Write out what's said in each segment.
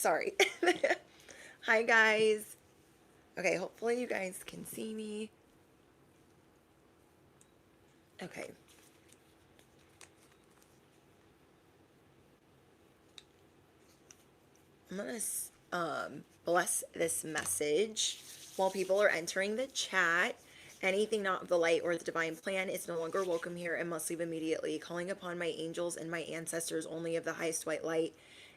Sorry. Hi, guys. Okay, hopefully you guys can see me. Okay. I'm gonna bless this message while people are entering the chat. Anything not of the light or the divine plan is no longer welcome here and must leave immediately. Calling upon my angels and my ancestors only of the highest white light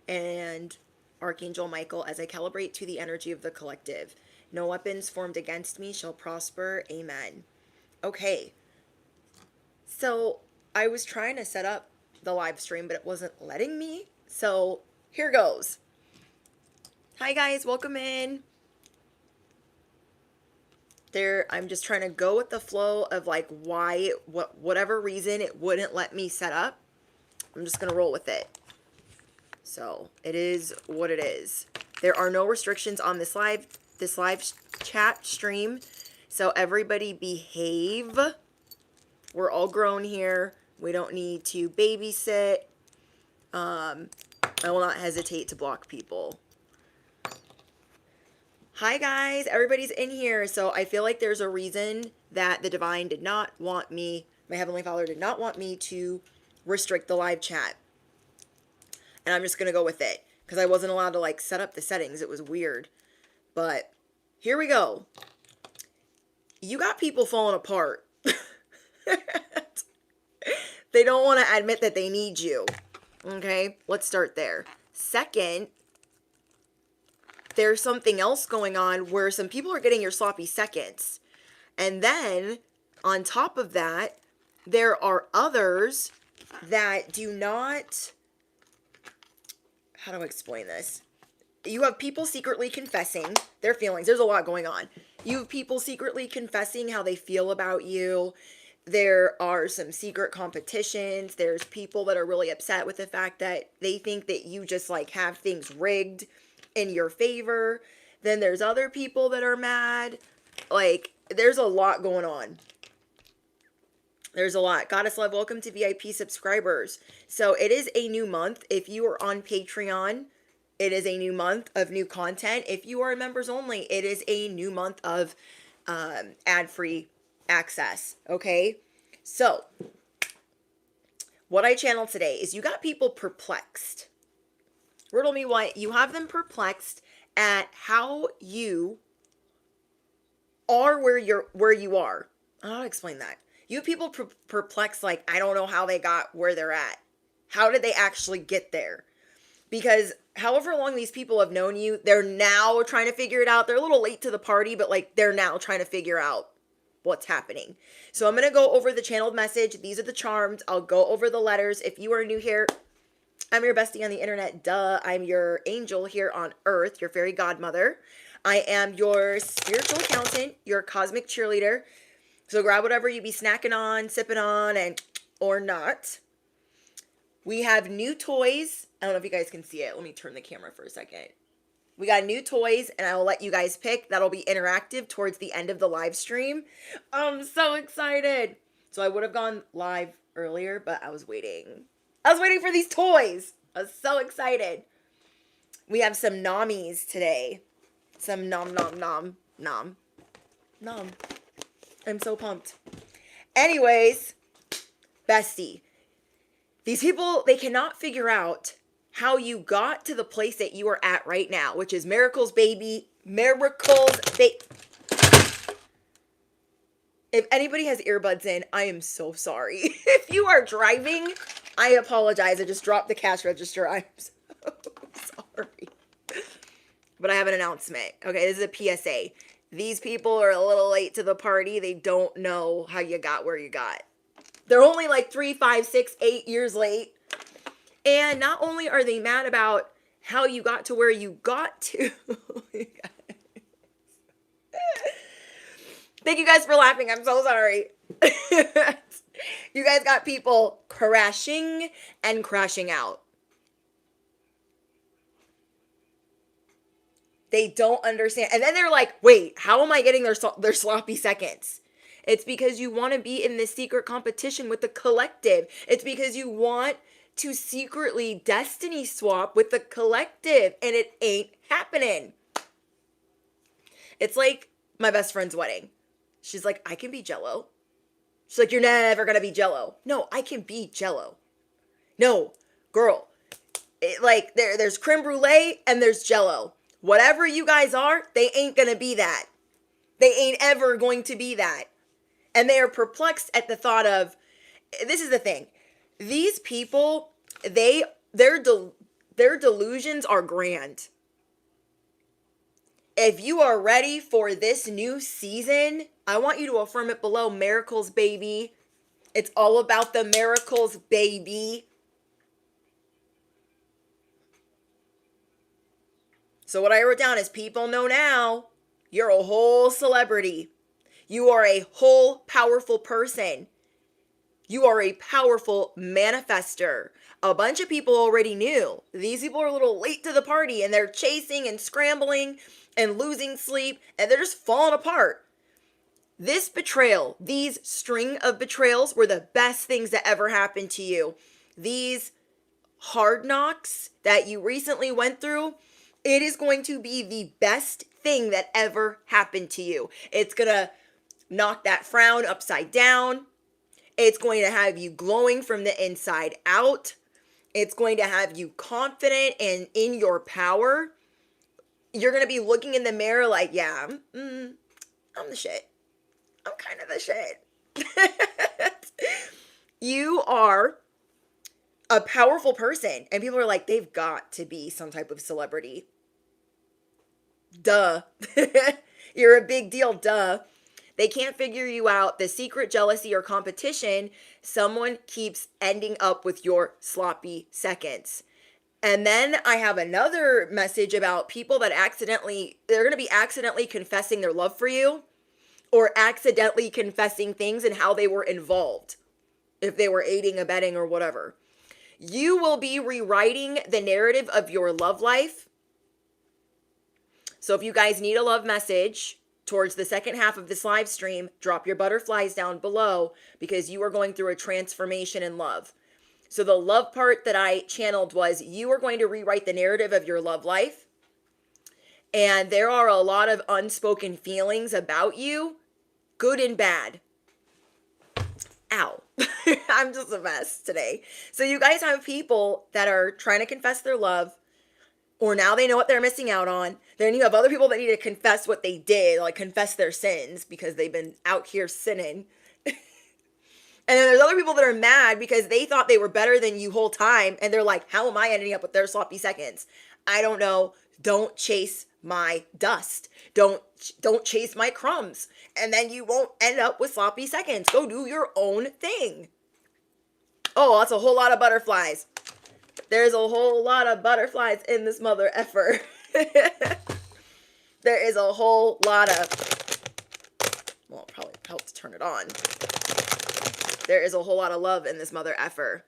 and Archangel Michael as I calibrate to the energy of the collective. No weapons formed against me shall prosper. Amen. Okay. So I was trying to set up the live stream, but it wasn't letting me. So here goes. Hi guys, welcome in. I'm just trying to go with the flow of like why, whatever reason it wouldn't let me set up. I'm just gonna roll with it. So it is what it is. There are no restrictions on this live chat stream. So everybody behave. We're all grown here. We don't need to babysit. I will not hesitate to block people. Hi guys, everybody's in here. So I feel like there's a reason that the divine did not want me, my Heavenly Father did not want me to restrict the live chat. And I'm just going to go with it because I wasn't allowed to like set up the settings. It was weird. But here we go. You got people falling apart. They don't want to admit that they need you. Okay, let's start there. Second, there's something else going on where some people are getting your sloppy seconds. And then, on top of that, there are others that do not... How do I explain this? You have people secretly confessing their feelings. There's a lot going on. You have people secretly confessing how they feel about you. There are some secret competitions. There's people that are really upset with the fact that they think that you just like have things rigged in your favor. Then there's other people that are mad. Like, there's a lot going on. There's a lot. Goddess Love, welcome to VIP subscribers. So it is a new month. If you are on Patreon, it is a new month of new content. If you are members only, it is a new month of ad-free access. Okay? So, what I channeled today is you got people perplexed. Riddle me why. You have them perplexed at how you are where you are. I'll explain that. You have people perplexed like, I don't know how they got where they're at. How did they actually get there? Because however long these people have known you, they're now trying to figure it out. They're a little late to the party, but like they're now trying to figure out what's happening. So I'm going to go over the channeled message. These are the charms. I'll go over the letters. If you are new here, I'm your bestie on the internet. Duh. I'm your angel here on earth, your fairy godmother. I am your spiritual accountant, your cosmic cheerleader. So grab whatever you be snacking on, sipping on, and or not. We have new toys. I don't know if you guys can see it. Let me turn the camera for a second. We got new toys, and I will let you guys pick. That'll be interactive towards the end of the live stream. I'm so excited. So I would have gone live earlier, but I was waiting. I was waiting for these toys. I was so excited. We have some nommies today. Some nom nom nom nom nom. I'm so pumped. Anyways, bestie. These people, they cannot figure out how you got to the place that you are at right now, which is Miracles Baby. Miracles Baby. If anybody has earbuds in, I am so sorry. If you are driving, I apologize. I just dropped the cash register. I'm so sorry. But I have an announcement. Okay, this is a PSA. These people are a little late to the party. They don't know how you got where you got. They're only like 3, 5, 6, 8 years late. And not only are they mad about how you got to where you got to. Thank you guys for laughing. I'm so sorry. You guys got people crashing and crashing out. They don't understand. And then they're like, wait, how am I getting their sloppy seconds? It's because you want to be in this secret competition with the collective. It's because you want to secretly destiny swap with the collective, and it ain't happening. It's like my best friend's wedding. She's like, I can be Jello. She's like, you're never gonna be Jello. No, I can be Jello. No, girl. Like there's creme brulee and there's Jello. Whatever you guys are, they ain't gonna be that. They ain't ever going to be that. And they are perplexed at the thought of, this is the thing. These people, their delusions are grand. If you are ready for this new season, I want you to affirm it below. Miracles, baby. It's all about the miracles, baby. So what I wrote down is, people know now you're a whole celebrity. You are a whole powerful person. You are a powerful manifester. A bunch of people already knew. These people are a little late to the party, and they're chasing and scrambling and losing sleep, and they're just falling apart. This betrayal, these string of betrayals were the best things that ever happened to you. These hard knocks that you recently went through, it is going to be the best thing that ever happened to you. It's going to knock that frown upside down. It's going to have you glowing from the inside out. It's going to have you confident and in your power. You're going to be looking in the mirror like, yeah, I'm the shit. I'm kind of the shit. You are a powerful person. And people are like, they've got to be some type of celebrity. Duh. You're a big deal, duh. They can't figure you out. The secret jealousy or competition, someone keeps ending up with your sloppy seconds. And then I have another message about people that they're going to be accidentally confessing their love for you, or accidentally confessing things and how they were involved, if they were aiding, abetting, or whatever. You will be rewriting the narrative of your love life. So if you guys need a love message towards the second half of this live stream, drop your butterflies down below, because you are going through a transformation in love. So the love part that I channeled was, you are going to rewrite the narrative of your love life. And there are a lot of unspoken feelings about you, good and bad. Ow. I'm just a mess today. So you guys have people that are trying to confess their love, or now they know what they're missing out on. Then you have other people that need to confess what they did, like confess their sins because they've been out here sinning. And then there's other people that are mad because they thought they were better than you whole time. And they're like, how am I ending up with their sloppy seconds? I don't know. Don't chase my dust. Don't chase my crumbs. And then you won't end up with sloppy seconds. Go do your own thing. Oh, that's a whole lot of butterflies. There's a whole lot of butterflies in this mother effer. There is a whole lot of, well, it'll probably help to turn it on. There is a whole lot of love in this mother effer.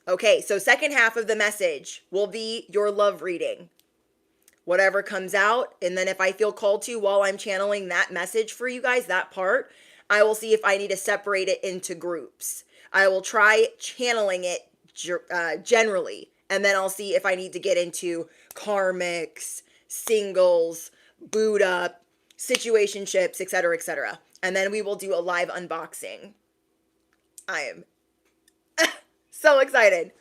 Okay, so second half of the message will be your love reading. Whatever comes out, and then if I feel called to while I'm channeling that message for you guys, that part, I will see if I need to separate it into groups. I will try channeling it generally, and then I'll see if I need to get into karmics, singles, Buddha, situationships, etc., etc. And then we will do a live unboxing. I am so excited.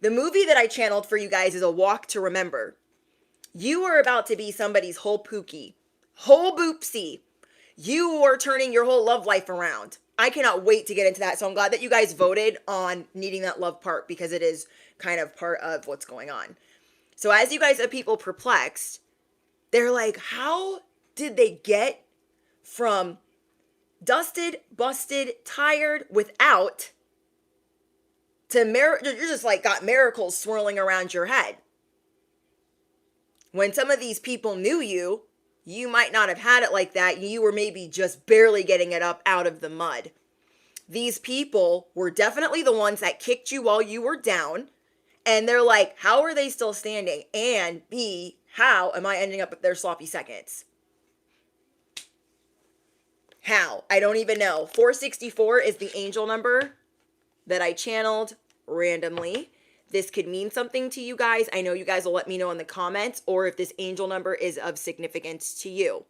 The movie that I channeled for you guys is A Walk to Remember. You are about to be somebody's whole pookie, whole boopsie. You are turning your whole love life around. I cannot wait to get into that. So I'm glad that you guys voted on needing that love part, because it is kind of part of what's going on. So as you guys have people perplexed, they're like, how did they get from dusted, busted, tired, without to you're just like got miracles swirling around your head? When some of these people knew you, you might not have had it like that. You were maybe just barely getting it up out of the mud. These people were definitely the ones that kicked you while you were down. And they're like, how are they still standing? And B, how am I ending up with their sloppy seconds? How? I don't even know. 464 is the angel number. that I channeled randomly. This could mean something to you guys. I know you guys will let me know in the comments, or if this angel number is of significance to you.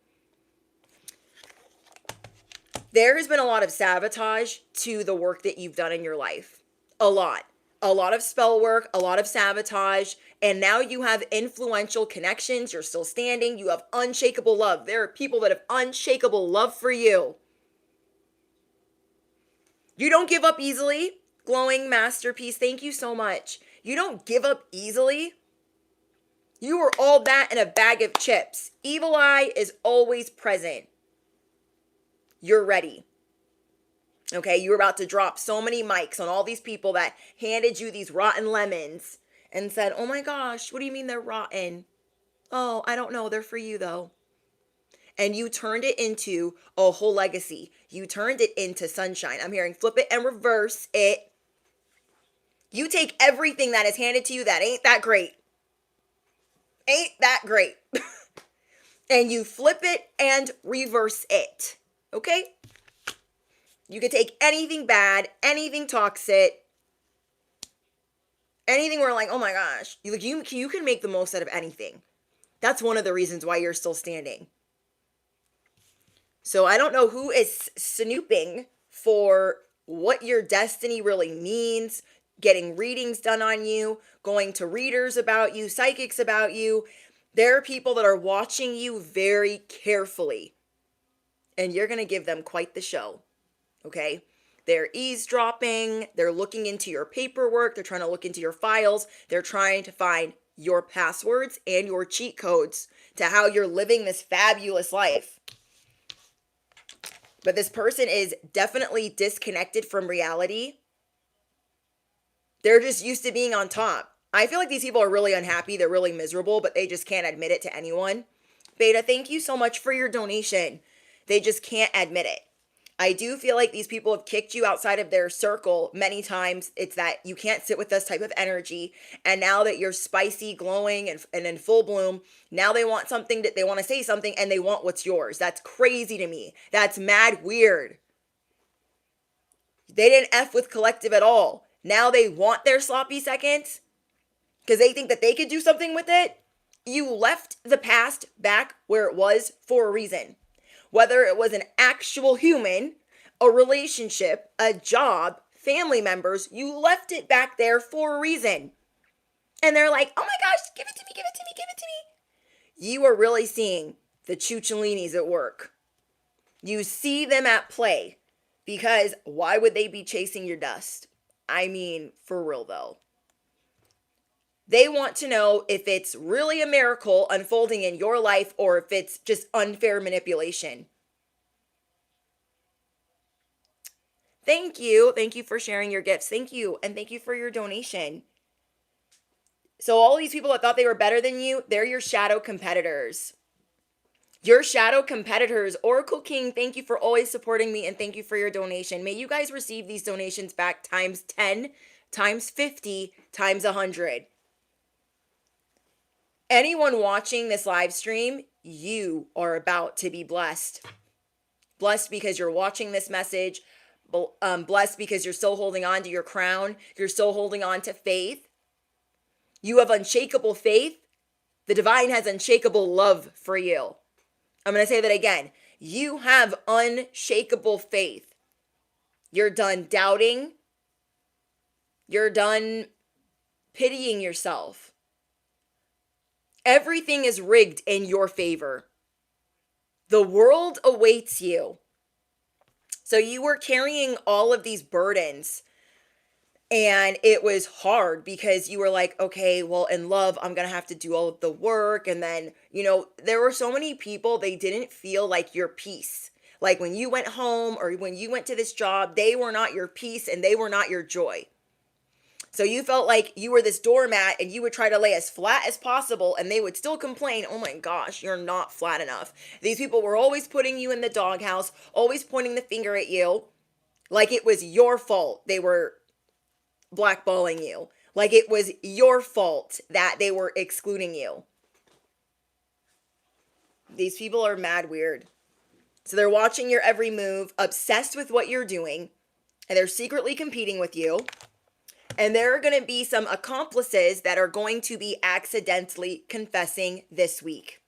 There has been a lot of sabotage to the work that you've done in your life. A lot. A lot of spell work, a lot of sabotage, and now you have influential connections. You're still standing. You have unshakable love. There are people that have unshakable love for you. You don't give up easily. Glowing masterpiece, thank you so much. You don't give up easily. You are all that in a bag of chips. Evil eye is always present. You're ready. Okay, you're about to drop so many mics on all these people that handed you these rotten lemons and said, oh my gosh, what do you mean they're rotten? Oh, I don't know. They're for you though. And you turned it into a whole legacy. You turned it into sunshine. I'm hearing flip it and reverse it. You take everything that is handed to you that ain't that great. Ain't that great. And you flip it and reverse it. Okay? You can take anything bad, anything toxic, anything where like, oh my gosh, you can make the most out of anything. That's one of the reasons why you're still standing. So I don't know who is snooping for what your destiny really means, getting readings done on you, going to readers about you, psychics about you. There are people that are watching you very carefully, and you're going to give them quite the show. Okay? They're eavesdropping. They're looking into your paperwork. They're trying to look into your files. They're trying to find your passwords and your cheat codes to how you're living this fabulous life. But this person is definitely disconnected from reality. They're just used to being on top. I feel like these people are really unhappy. They're really miserable, but they just can't admit it to anyone. Beta, thank you so much for your donation. They just can't admit it. I do feel like these people have kicked you outside of their circle many times. It's that you can't sit with this type of energy. And now that you're spicy, glowing, and in full bloom, now they want something, that they want to say something, and they want what's yours. That's crazy to me. That's mad weird. They didn't F with collective at all. Now they want their sloppy seconds because they think that they could do something with it. You left the past back where it was for a reason. Whether it was an actual human, a relationship, a job, family members, you left it back there for a reason. And they're like, oh my gosh, give it to me, give it to me, give it to me. You are really seeing the Chucholinis at work. You see them at play, because why would they be chasing your dust? I mean, for real though. They want to know if it's really a miracle unfolding in your life or if it's just unfair manipulation. Thank you. Thank you for sharing your gifts. Thank you. And thank you for your donation. So all these people that thought they were better than you, they're your shadow competitors. Your shadow competitors. Oracle King, thank you for always supporting me, and thank you for your donation. May you guys receive these donations back times 10, times 50, times 100. Anyone watching this live stream, you are about to be blessed. Blessed because you're watching this message. Blessed because you're still holding on to your crown. You're still holding on to faith. You have unshakable faith. The divine has unshakable love for you. I'm going to say that again. You have unshakable faith. You're done doubting. You're done pitying yourself. Everything is rigged in your favor. The world awaits you. So you were carrying all of these burdens, and it was hard because you were like, okay, well, in love, I'm going to have to do all of the work. And then, there were so many people, they didn't feel like your peace. Like when you went home or when you went to this job, they were not your peace and they were not your joy. So you felt like you were this doormat and you would try to lay as flat as possible and they would still complain, oh my gosh, you're not flat enough. These people were always putting you in the doghouse, always pointing the finger at you like it was your fault they were blackballing you. Like it was your fault that they were excluding you. These people are mad weird. So they're watching your every move, obsessed with what you're doing, and they're secretly competing with you. And there are going to be some accomplices that are going to be accidentally confessing this week.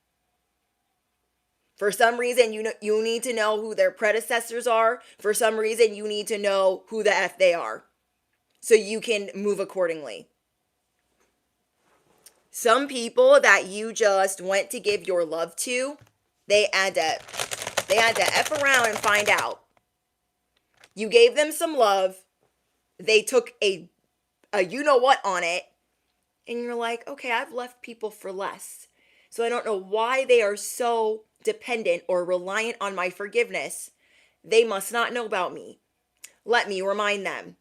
For some reason, you need to know who their predecessors are. For some reason, you need to know who the F they are, so you can move accordingly. Some people that you just went to give your love to, they had to F around and find out. You gave them some love. They took a you know what on it. And you're like, okay, I've left people for less. So I don't know why they are so dependent or reliant on my forgiveness. They must not know about me. Let me remind them.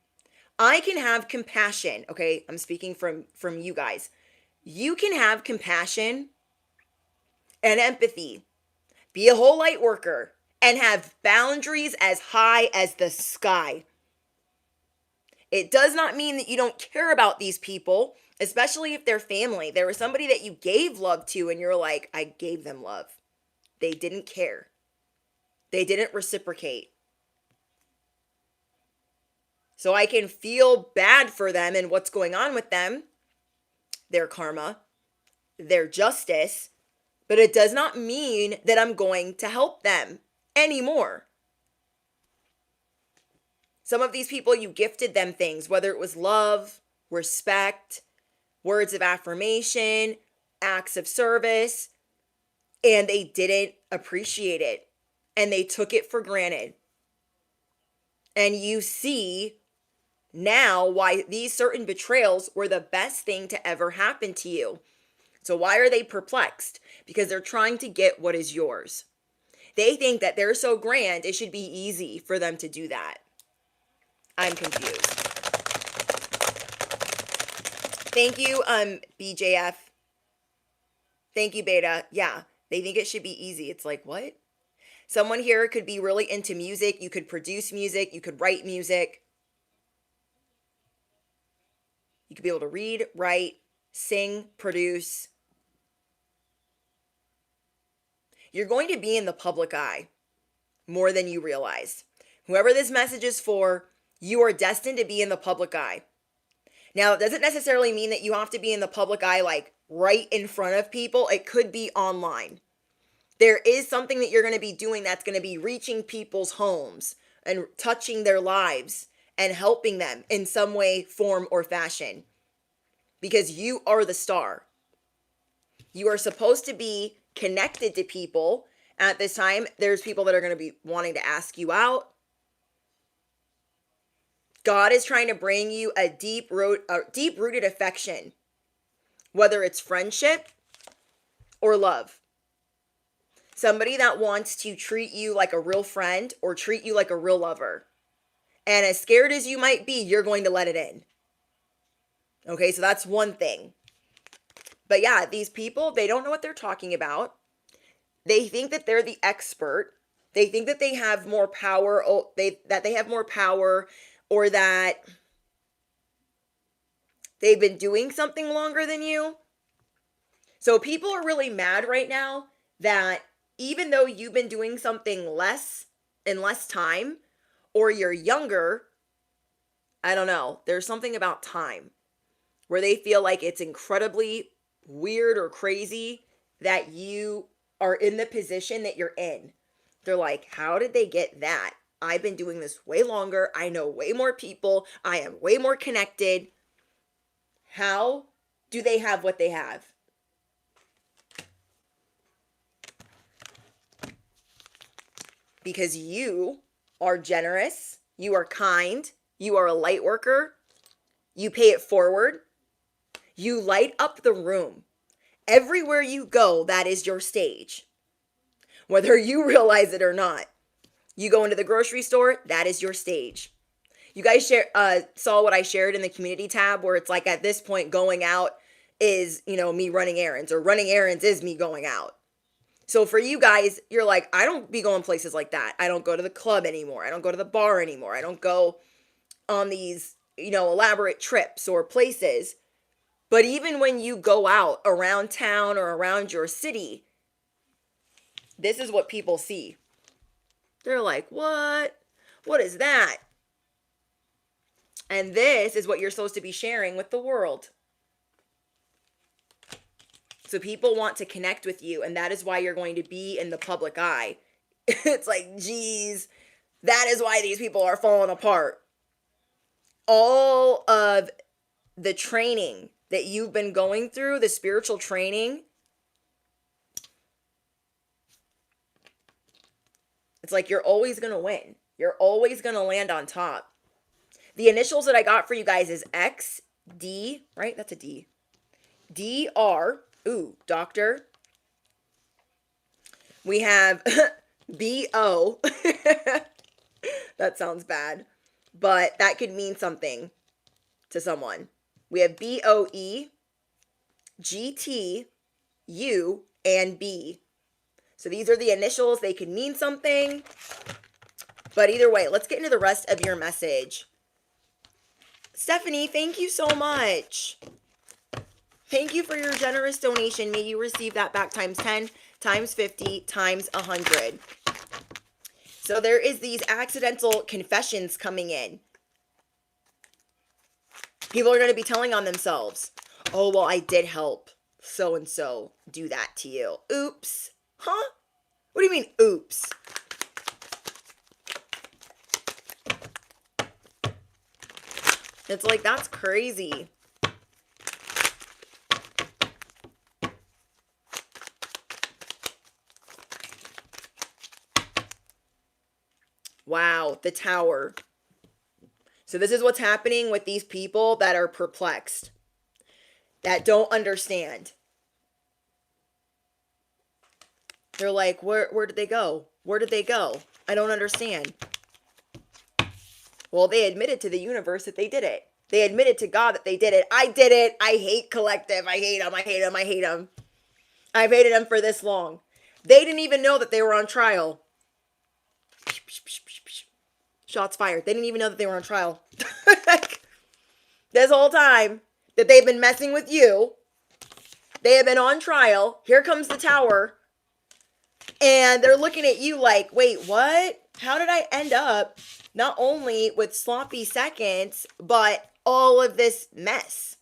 I can have compassion. Okay, I'm speaking from you guys. You can have compassion and empathy. Be a whole light worker and have boundaries as high as the sky. It does not mean that you don't care about these people, especially if they're family. There was somebody that you gave love to and you're like, I gave them love. They didn't care. They didn't reciprocate. So I can feel bad for them and what's going on with them, their karma, their justice, but it does not mean that I'm going to help them anymore. Some of these people, you gifted them things, whether it was love, respect, words of affirmation, acts of service, and they didn't appreciate it, and they took it for granted. And you see now why these certain betrayals were the best thing to ever happen to you. So why are they perplexed? Because they're trying to get what is yours. They think that they're so grand, it should be easy for them to do that. I'm confused. Thank you, BJF. Thank you, Beta. Yeah, they think it should be easy. It's like, what? Someone here could be really into music. You could produce music. You could write music. You could be able to read, write, sing, produce. You're going to be in the public eye more than you realize. Whoever this message is for, you are destined to be in the public eye. Now, it doesn't necessarily mean that you have to be in the public eye like right in front of people. It could be online. There is something that you're going to be doing that's going to be reaching people's homes and touching their lives and helping them in some way, form, or fashion. Because you are the star. You are supposed to be connected to people. At this time, there's people that are going to be wanting to ask you out. God is trying to bring you a deep-rooted affection, whether it's friendship or love. Somebody that wants to treat you like a real friend or treat you like a real lover. And as scared as you might be, you're going to let it in. Okay, so that's one thing. But yeah, these people, they don't know what they're talking about. They think that they're the expert. They think that they have more power, that they have more power, or that they've been doing something longer than you. So people are really mad right now that even though you've been doing something less in less time, or you're younger, I don't know, there's something about time where they feel like it's incredibly weird or crazy that you are in the position that you're in. They're like, how did they get that? I've been doing this way longer. I know way more people. I am way more connected. How do they have what they have? Because you are generous. You are kind. You are a light worker. You pay it forward. You light up the room. Everywhere you go, that is your stage. Whether you realize it or not. You go into the grocery store, that is your stage. You guys saw what I shared in the community tab where it's like at this point going out is, me running errands, or running errands is me going out. So for you guys, you're like, I don't be going places like that. I don't go to the club anymore. I don't go to the bar anymore. I don't go on these, elaborate trips or places. But even when you go out around town or around your city, this is what people see. They're like, what? What is that? And this is what you're supposed to be sharing with the world. So people want to connect with you, and that is why you're going to be in the public eye. It's like, geez, that is why these people are falling apart. All of the training that you've been going through, the spiritual training, it's like you're always going to win. You're always going to land on top. The initials that I got for you guys is XD, right? That's a D. DR, ooh, doctor. We have BO. That sounds bad, but that could mean something to someone. We have BOE, GT, U, and B. So these are the initials. They could mean something. But either way, let's get into the rest of your message. Stephanie, thank you so much. Thank you for your generous donation. May you receive that back times 10, times 50, times 100. So there is these accidental confessions coming in. People are going to be telling on themselves, oh, well, I did help so-and-so do that to you. Oops. Huh? What do you mean, oops? It's like, that's crazy. Wow, the Tower. So this is what's happening with these people that are perplexed, that don't understand. They're like, where did they go? Where did they go? I don't understand. Well, they admitted to the universe that they did it. They admitted to God that they did it. I did it. I hate collective. I hate them. I hate them. I hate them. I've hated them for this long. They didn't even know that they were on trial. Shots fired. They didn't even know that they were on trial. This whole time that they've been messing with you, they have been on trial. Here comes the Tower. And they're looking at you like, wait, what? How did I end up not only with sloppy seconds, but all of this mess?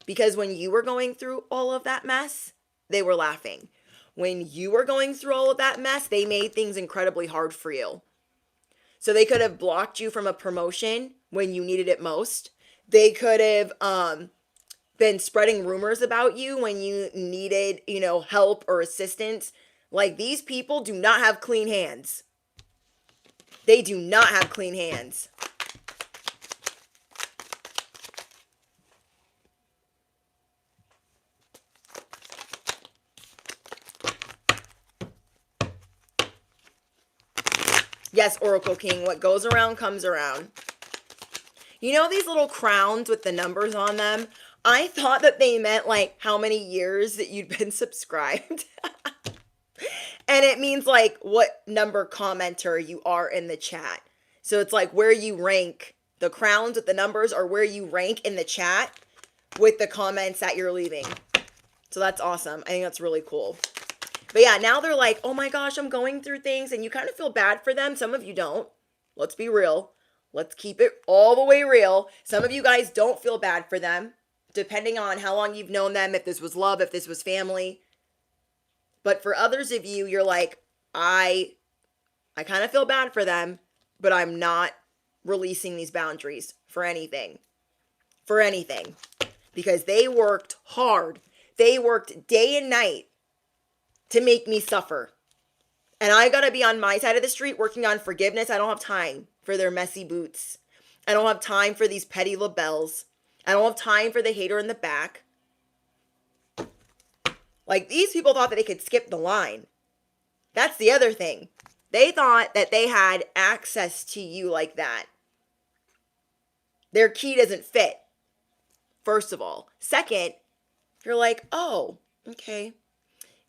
Because when you were going through all of that mess, they were laughing. When you were going through all of that mess, they made things incredibly hard for you. So they could have blocked you from a promotion when you needed it most. They could have been spreading rumors about you when you needed, help or assistance. Like, these people do not have clean hands. They do not have clean hands. Yes, Oracle King, what goes around comes around. You know these little crowns with the numbers on them? I thought that they meant like how many years that you'd been subscribed. And it means like what number commenter you are in the chat. So it's like where you rank. The crowns with the numbers are where you rank in the chat with the comments that you're leaving. So that's awesome. I think that's really cool. But yeah, now they're like, oh my gosh, I'm going through things, and you kind of feel bad for them. Some of you don't. Let's be real. Let's keep it all the way real. Some of you guys don't feel bad for them, depending on how long you've known them, if this was love, if this was family. But for others of you, you're like, I kind of feel bad for them, but I'm not releasing these boundaries for anything. For anything. Because they worked hard. They worked day and night to make me suffer. And I gotta be on my side of the street working on forgiveness. I don't have time for their messy boots. I don't have time for these petty labels. I don't have time for the hater in the back. Like, these people thought that they could skip the line. That's the other thing. They thought that they had access to you like that. Their key doesn't fit, first of all. Second, you're like, oh, okay.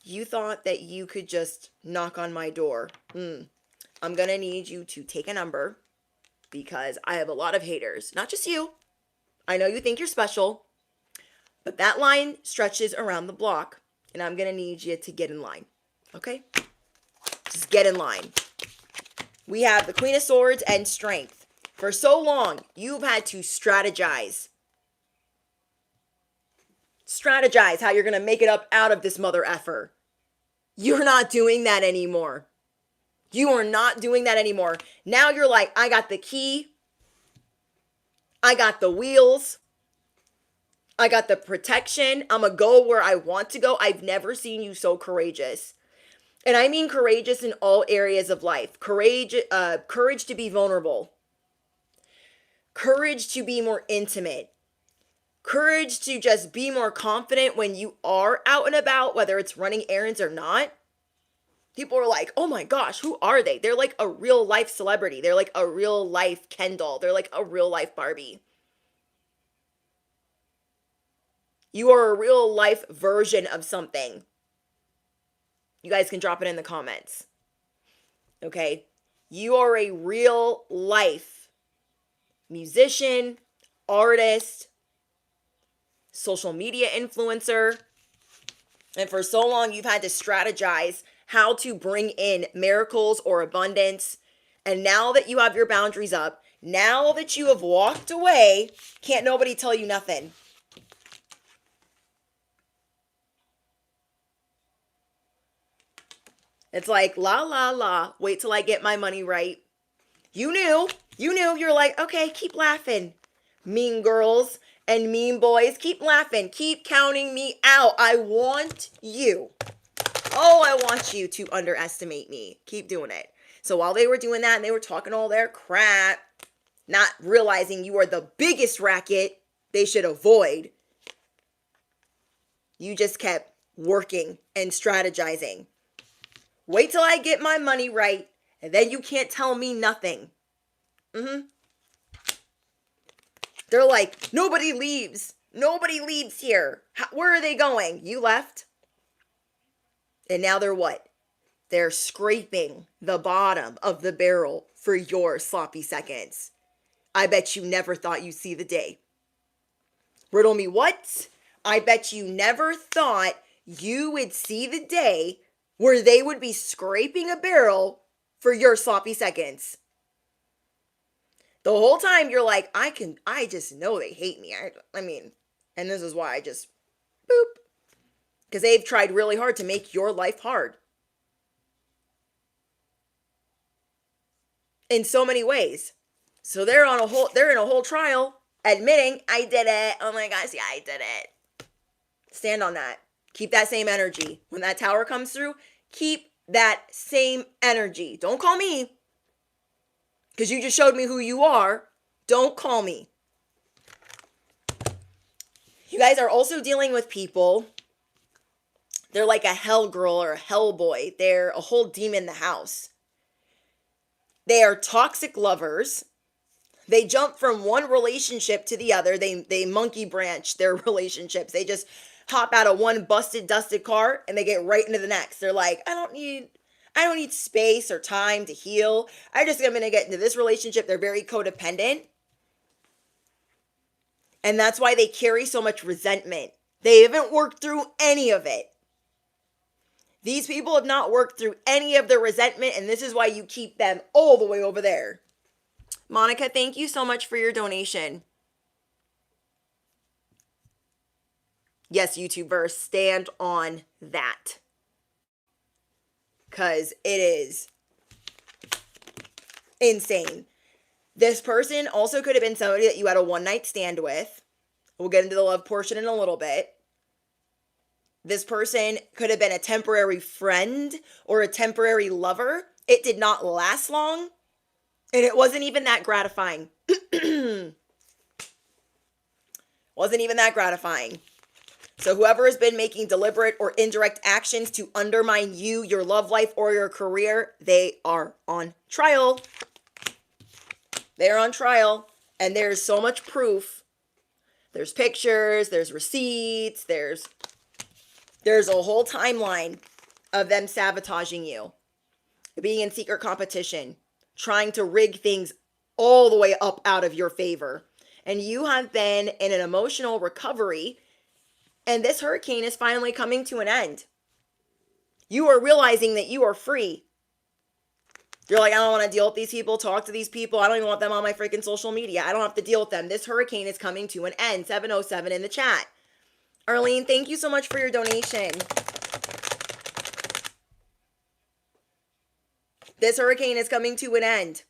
You thought that you could just knock on my door. I'm going to need you to take a number because I have a lot of haters. Not just you. I know you think you're special, but that line stretches around the block, and I'm going to need you to get in line. Okay? Just get in line. We have the Queen of Swords and Strength. For so long, you've had to strategize. Strategize how you're going to make it up out of this mother effer. You're not doing that anymore. You are not doing that anymore. Now you're like, I got the key. I got the wheels. I got the protection. I'm going to go where I want to go. I've never seen you so courageous. And I mean courageous in all areas of life. Courage to be vulnerable. Courage to be more intimate. Courage to just be more confident when you are out and about, whether it's running errands or not. People are like, oh my gosh, who are they? They're like a real life celebrity. They're like a real life Ken doll. They're like a real life Barbie. You are a real life version of something. You guys can drop it in the comments. Okay? You are a real life musician, artist, social media influencer. And for so long, you've had to strategize how to bring in miracles or abundance. And now that you have your boundaries up, now that you have walked away, can't nobody tell you nothing. It's like, la, la, la, wait till I get my money right. You knew, you're like, okay, keep laughing. Mean girls and mean boys, keep laughing, keep counting me out. I want you. Oh, I want you to underestimate me. Keep doing it. So while they were doing that and they were talking all their crap, not realizing you are the biggest racket they should avoid, you just kept working and strategizing. Wait till I get my money right, and then you can't tell me nothing. They're like, nobody leaves. Nobody leaves here. Where are they going? You left? And now they're what? They're scraping the bottom of the barrel for your sloppy seconds. I bet you never thought you'd see the day. Riddle me what? I bet you never thought you would see the day where they would be scraping a barrel for your sloppy seconds. The whole time you're like, I just know they hate me. I mean, and this is why I just, boop. Because they've tried really hard to make your life hard. In so many ways. So they're in a whole trial admitting, I did it. Oh my gosh, yeah, I did it. Stand on that. Keep that same energy. When that tower comes through, keep that same energy. Don't call me. Because you just showed me who you are. Don't call me. You guys are also dealing with people. They're like a hell girl or a hell boy. They're a whole demon in the house. They are toxic lovers. They jump from one relationship to the other. They monkey branch their relationships. They just hop out of one busted, dusted car and they get right into the next. They're like, I don't need space or time to heal. I'm going to get into this relationship. They're very codependent. And that's why they carry so much resentment. They haven't worked through any of it. These people have not worked through any of the resentment, and this is why you keep them all the way over there. Monica, thank you so much for your donation. Yes, YouTubers, stand on that. Because it is insane. This person also could have been somebody that you had a one-night stand with. We'll get into the love portion in a little bit. This person could have been a temporary friend or a temporary lover. It did not last long, and it wasn't even that gratifying. Wasn't even that gratifying. So whoever has been making deliberate or indirect actions to undermine you, your love life, or your career, they are on trial. They're on trial, and there's so much proof. There's pictures, there's receipts, there's a whole timeline of them sabotaging you, being in secret competition, trying to rig things all the way up out of your favor. And you have been in an emotional recovery, and this hurricane is finally coming to an end. You are realizing that you are free. You're like, I don't want to deal with these people, talk to these people. I don't even want them on my freaking social media. I don't have to deal with them. This hurricane is coming to an end. 707 in the chat. Arlene, thank you so much for your donation. This hurricane is coming to an end.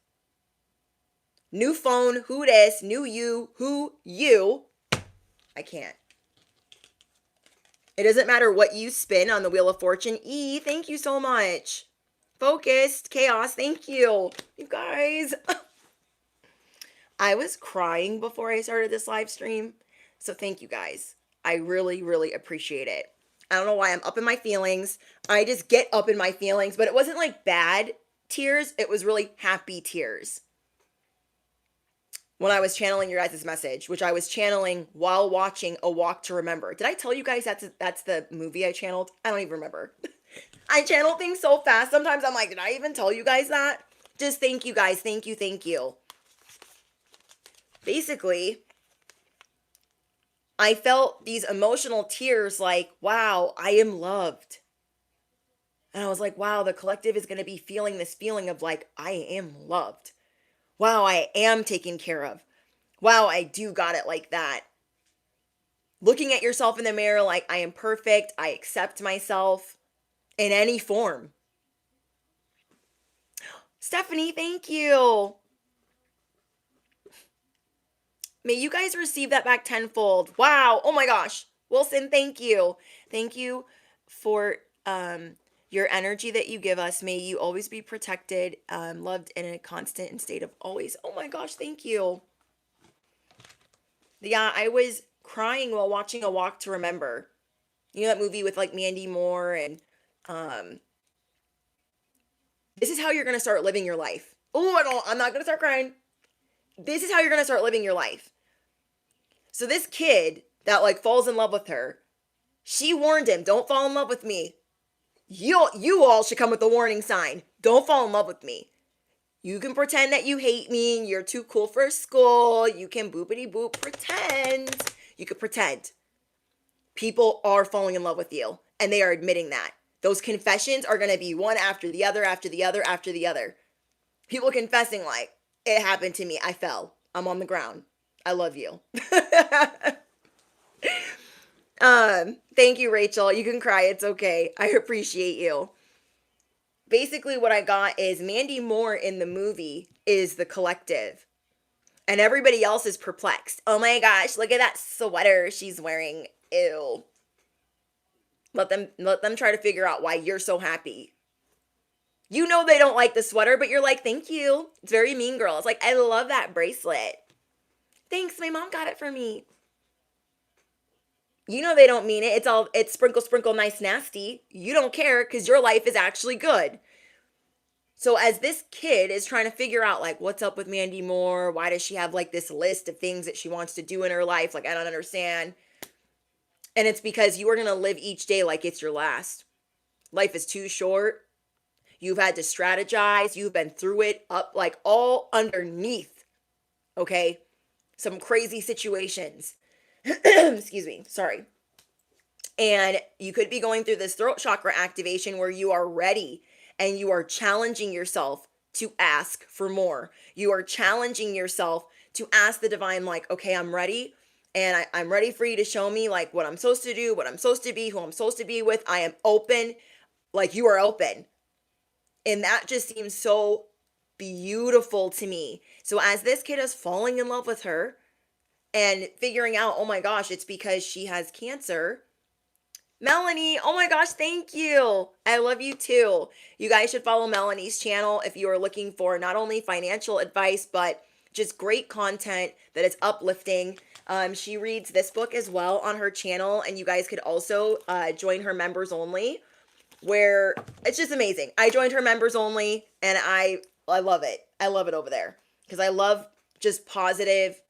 New phone, who this, new you, who you. I can't. It doesn't matter what you spin on the Wheel of Fortune. E, thank you so much. Focused, chaos, thank you. You guys. I was crying before I started this live stream. So thank you guys. I really, really appreciate it. I don't know why I'm up in my feelings. I just get up in my feelings, but it wasn't like bad tears. It was really happy tears. When I was channeling your guys' message, which I was channeling while watching A Walk to Remember. Did I tell you guys that's the movie I channeled? I don't even remember. I channel things so fast. Sometimes I'm like, did I even tell you guys that? Just thank you guys. Thank you. Thank you. Basically, I felt these emotional tears like, wow, I am loved. And I was like, wow, the collective is going to be feeling this feeling of like, I am loved. Wow, I am taken care of. Wow, I do got it like that. Looking at yourself in the mirror like, I am perfect. I accept myself in any form. Stephanie, thank you. May you guys receive that back tenfold. Wow. Oh my gosh. Wilson, thank you. Thank you for your energy that you give us. May you always be protected, loved in a constant state of always. Oh my gosh, thank you. Yeah, I was crying while watching A Walk to Remember. You know that movie with like Mandy Moore and this is how you're going to start living your life. Oh, I'm not going to start crying. This is how you're going to start living your life. So this kid that like falls in love with her, she warned him, don't fall in love with me. You all should come with a warning sign. Don't fall in love with me. You can pretend that you hate me. You're too cool for school. You can boopity boop pretend. You could pretend. People are falling in love with you and they are admitting that. Those confessions are going to be one after the other, after the other, after the other. People confessing like, it happened to me. I fell. I'm on the ground. I love you. Thank you, Rachel. You can cry. It's okay. I appreciate you. Basically, what I got is Mandy Moore in the movie is the collective. And everybody else is perplexed. Oh my gosh, look at that sweater she's wearing. Ew. Let them try to figure out why you're so happy. You know they don't like the sweater, but you're like, thank you. It's very Mean Girl. It's like, I love that bracelet. Thanks, my mom got it for me. You know they don't mean it. It's sprinkle, sprinkle, nice, nasty. You don't care because your life is actually good. So as this kid is trying to figure out like, what's up with Mandy Moore? Why does she have like this list of things that she wants to do in her life? Like, I don't understand. And it's because you are going to live each day like it's your last. Life is too short. You've had to strategize. You've been through it up like all underneath. Okay? Some crazy situations. Excuse me. Sorry. And you could be going through this throat chakra activation where you are ready and you are challenging yourself to ask for more. You are challenging yourself to ask the divine, like, okay, I'm ready. And I'm ready for you to show me like what I'm supposed to do, what I'm supposed to be, who I'm supposed to be with. I am open. Like you are open. And that just seems so beautiful to me. So as this kid is falling in love with her and figuring out, oh my gosh, it's because she has cancer. Melanie, oh my gosh, thank you. I love you too. You guys should follow Melanie's channel if you are looking for not only financial advice, but just great content that is uplifting. She reads this book as well on her channel, and you guys could also join her members only, where it's just amazing. I joined her members only, and I love it. I love it over there because I love just positive.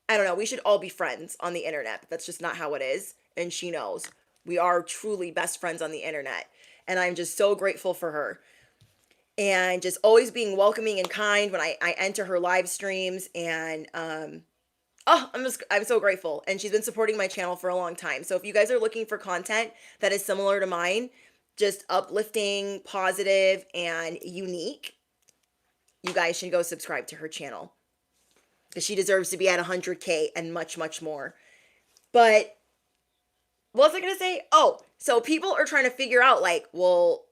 I don't know. We should all be friends on the internet, but that's just not how it is, and she knows. We are truly best friends on the internet, and I'm just so grateful for her. And just always being welcoming and kind when I enter her live streams, and I'm so grateful. And she's been supporting my channel for a long time. So if you guys are looking for content that is similar to mine, just uplifting, positive, and unique, you guys should go subscribe to her channel. Because she deserves to be at 100K and much, much more. But what was I going to say? Oh, so people are trying to figure out, like, well,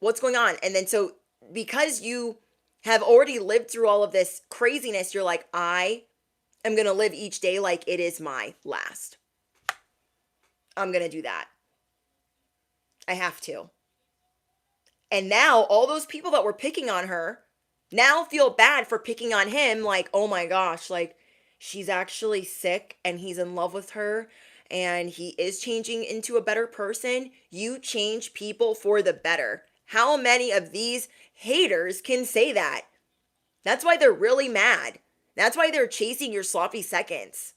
what's going on? And then so because you have already lived through all of this craziness, you're like, I am going to live each day like it is my last. I'm going to do that. I have to. And now all those people that were picking on her now feel bad for picking on him. Like, oh my gosh, like she's actually sick and he's in love with her and he is changing into a better person. You change people for the better. How many of these haters can say that? That's why they're really mad. That's why they're chasing your sloppy seconds.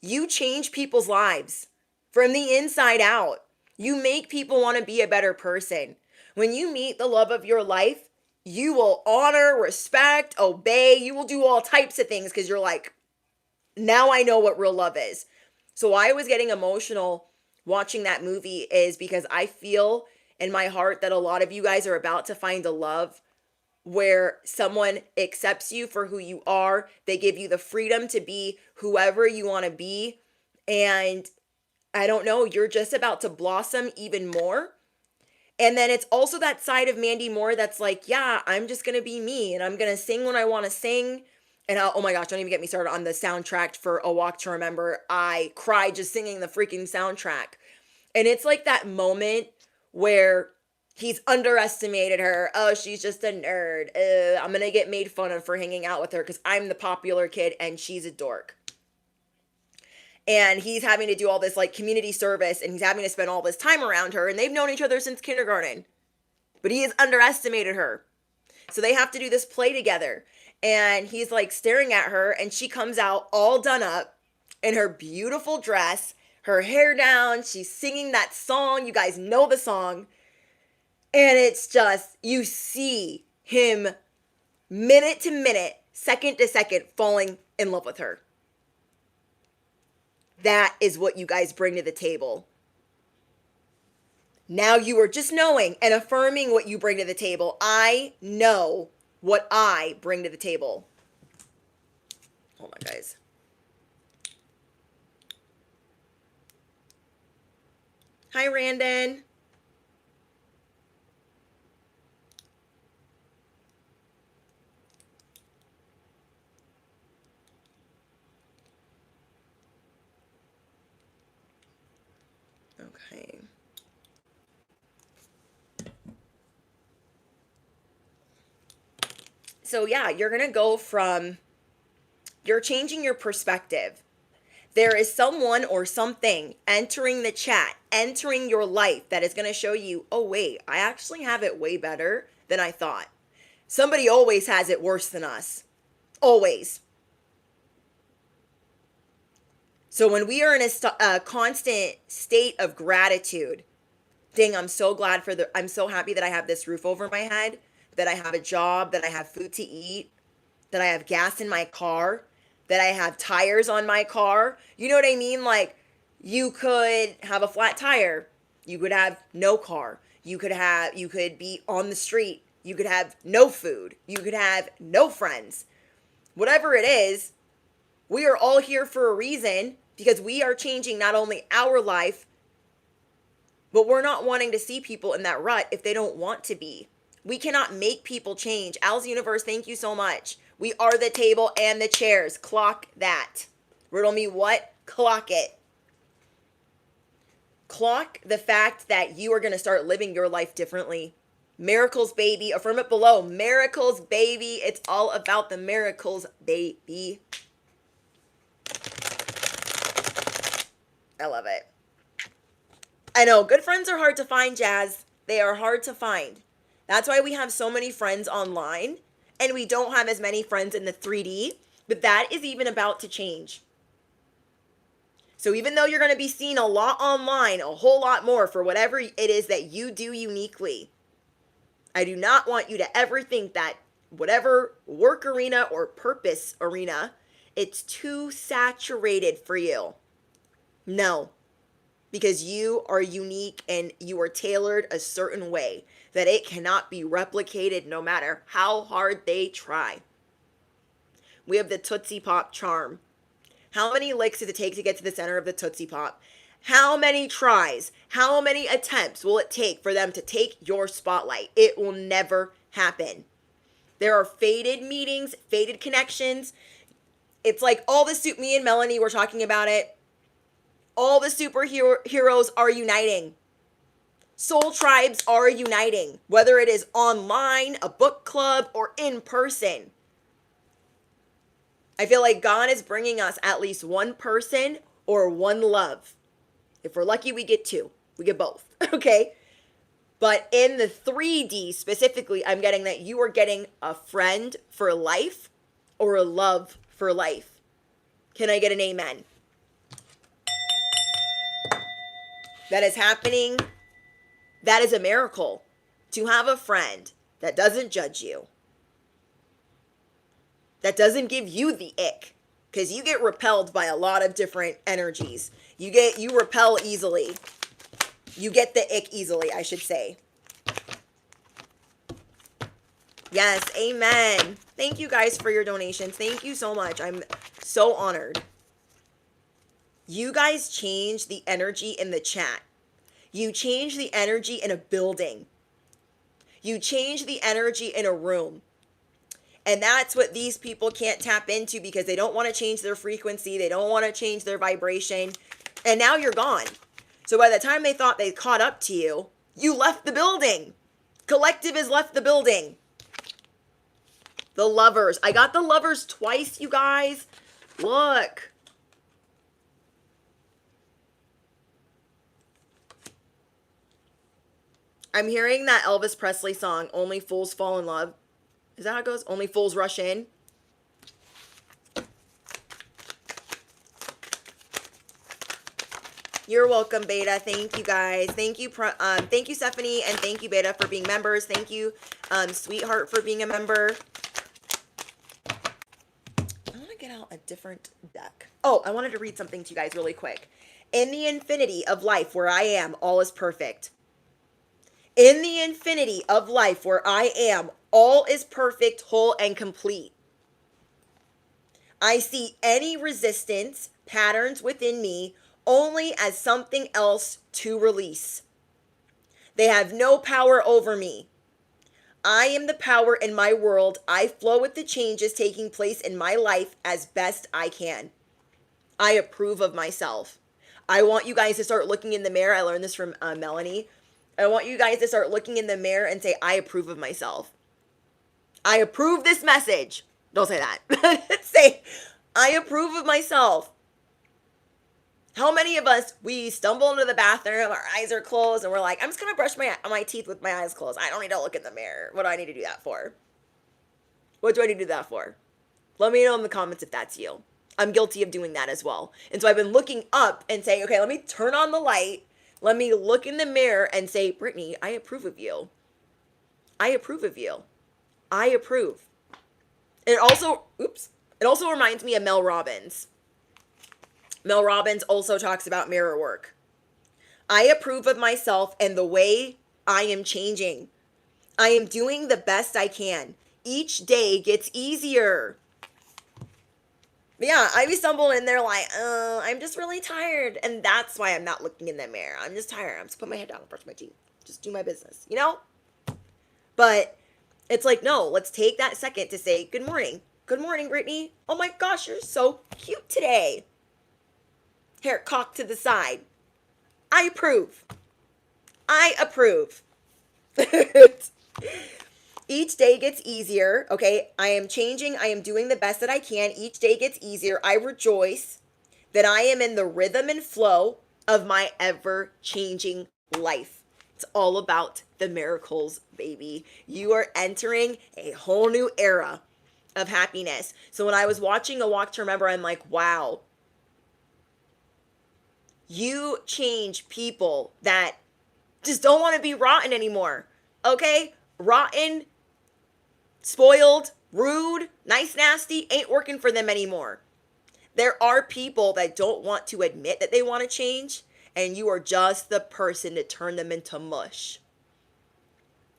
You change people's lives from the inside out. You make people want to be a better person. When you meet the love of your life, you will honor, respect, obey. You will do all types of things because you're like, now I know what real love is. So why I was getting emotional watching that movie is because I feel in my heart that a lot of you guys are about to find a love where someone accepts you for who you are. They give you the freedom to be whoever you want to be. And I don't know, you're just about to blossom even more. And then it's also that side of Mandy Moore that's like, yeah, I'm just going to be me and I'm going to sing when I want to sing. And oh my gosh, don't even get me started on the soundtrack for A Walk to Remember. I cried just singing the freaking soundtrack. And it's like that moment where he's underestimated her. Oh, she's just a nerd. I'm going to get made fun of for hanging out with her because I'm the popular kid and she's a dork. And he's having to do all this like community service and he's having to spend all this time around her and they've known each other since kindergarten. But he has underestimated her. So they have to do this play together. And he's like staring at her and she comes out all done up in her beautiful dress, her hair down. She's singing that song. You guys know the song. And it's just, you see him minute to minute, second to second, falling in love with her. That is what you guys bring to the table. Now you are just knowing and affirming what you bring to the table. I know what I bring to the table. Hold on, guys. Hi, Randon. Okay. So yeah, you're going to go from, you're changing your perspective. There is someone or something entering the chat, entering your life that is going to show you, oh wait, I actually have it way better than I thought. Somebody always has it worse than us. Always. So when we are in a constant state of gratitude, dang, I'm so happy that I have this roof over my head, that I have a job, that I have food to eat, that I have gas in my car, that I have tires on my car. You know what I mean? Like, you could have a flat tire. You could have no car. You could be on the street. You could have no food. You could have no friends. Whatever it is, we are all here for a reason because we are changing not only our life, but we're not wanting to see people in that rut if they don't want to be. We cannot make people change. Al's Universe, thank you so much. We are the table and the chairs. Clock that. Riddle me what? Clock it. Clock the fact that you are going to start living your life differently. Miracles, baby. Affirm it below. Miracles, baby. It's all about the miracles, baby. I love it. I know, good friends are hard to find, Jazz. They are hard to find. That's why we have so many friends online, and we don't have as many friends in the 3D, but that is even about to change. So even though you're going to be seen a lot online, a whole lot more for whatever it is that you do uniquely, I do not want you to ever think that whatever work arena or purpose arena, it's too saturated for you. No. because you are unique and you are tailored a certain way that it cannot be replicated no matter how hard they try. We have the Tootsie Pop charm. How many licks does it take to get to the center of the Tootsie Pop? How many tries, how many attempts will it take for them to take your spotlight? It will never happen. There are fated meetings, fated connections. It's like all the me and Melanie were talking about it. All the superheroes are uniting. Soul tribes are uniting, whether it is online, a book club, or in person. I feel like God is bringing us at least one person or one love. If we're lucky, we get two. We get both, okay? But in the 3D specifically, I'm getting that you are getting a friend for life or a love for life. Can I get an amen? That is happening. That is a miracle. To have a friend that doesn't judge you, that doesn't give you the ick, because you get repelled by a lot of different energies. You repel easily. You get the ick easily, I should say. Yes, amen. Thank you guys for your donations. Thank you so much. I'm so honored. You guys change the energy in the chat. You change the energy in a building. You change the energy in a room. And that's what these people can't tap into because they don't want to change their frequency. They don't want to change their vibration. And now you're gone. So by the time they thought they caught up to you, you left the building. Collective has left the building. The lovers. I got the lovers twice, you guys. Look. I'm hearing that Elvis Presley song, Only Fools Fall in Love. Is that how it goes? Only Fools Rush In. You're welcome, Beta. Thank you, guys. Thank you, Stephanie, and thank you, Beta, for being members. Thank you, Sweetheart, for being a member. I want to get out a different deck. Oh, I wanted to read something to you guys really quick. In the infinity of life where I am, all is perfect. In the infinity of life where I am, all is perfect, whole, and complete. I see any resistance, patterns within me, only as something else to release. They have no power over me. I am the power in my world. I flow with the changes taking place in my life as best I can. I approve of myself. I want you guys to start looking in the mirror. I learned this from Melanie. I want you guys to start looking in the mirror and say, I approve of myself. I approve this message. Don't say that. Say, I approve of myself. How many of us, we stumble into the bathroom, our eyes are closed, and we're like, I'm just going to brush my teeth with my eyes closed. I don't need to look in the mirror. What do I need to do that for? What do I need to do that for? Let me know in the comments if that's you. I'm guilty of doing that as well. And so I've been looking up and saying, okay, let me turn on the light. Let me look in the mirror and say, Brittany, I approve of you. I approve of you. I approve. It also reminds me of Mel Robbins. Mel Robbins also talks about mirror work. I approve of myself and the way I am changing. I am doing the best I can. Each day gets easier. Yeah, I be stumbling in there like, I'm just really tired. And that's why I'm not looking in the mirror. I'm just tired. I'm just put my head down and brush my teeth. Just do my business, you know? But it's like, no, let's take that second to say, good morning. Good morning, Brittany. Oh my gosh, you're so cute today. Hair cocked to the side. I approve. I approve. Each day gets easier, okay? I am changing. I am doing the best that I can. Each day gets easier. I rejoice that I am in the rhythm and flow of my ever-changing life. It's all about the miracles, baby. You are entering a whole new era of happiness. So when I was watching A Walk to Remember, I'm like, wow. You change people that just don't want to be rotten anymore, okay? Rotten, spoiled, rude, nice, nasty, ain't working for them anymore. There are people that don't want to admit that they want to change, and you are just the person to turn them into mush.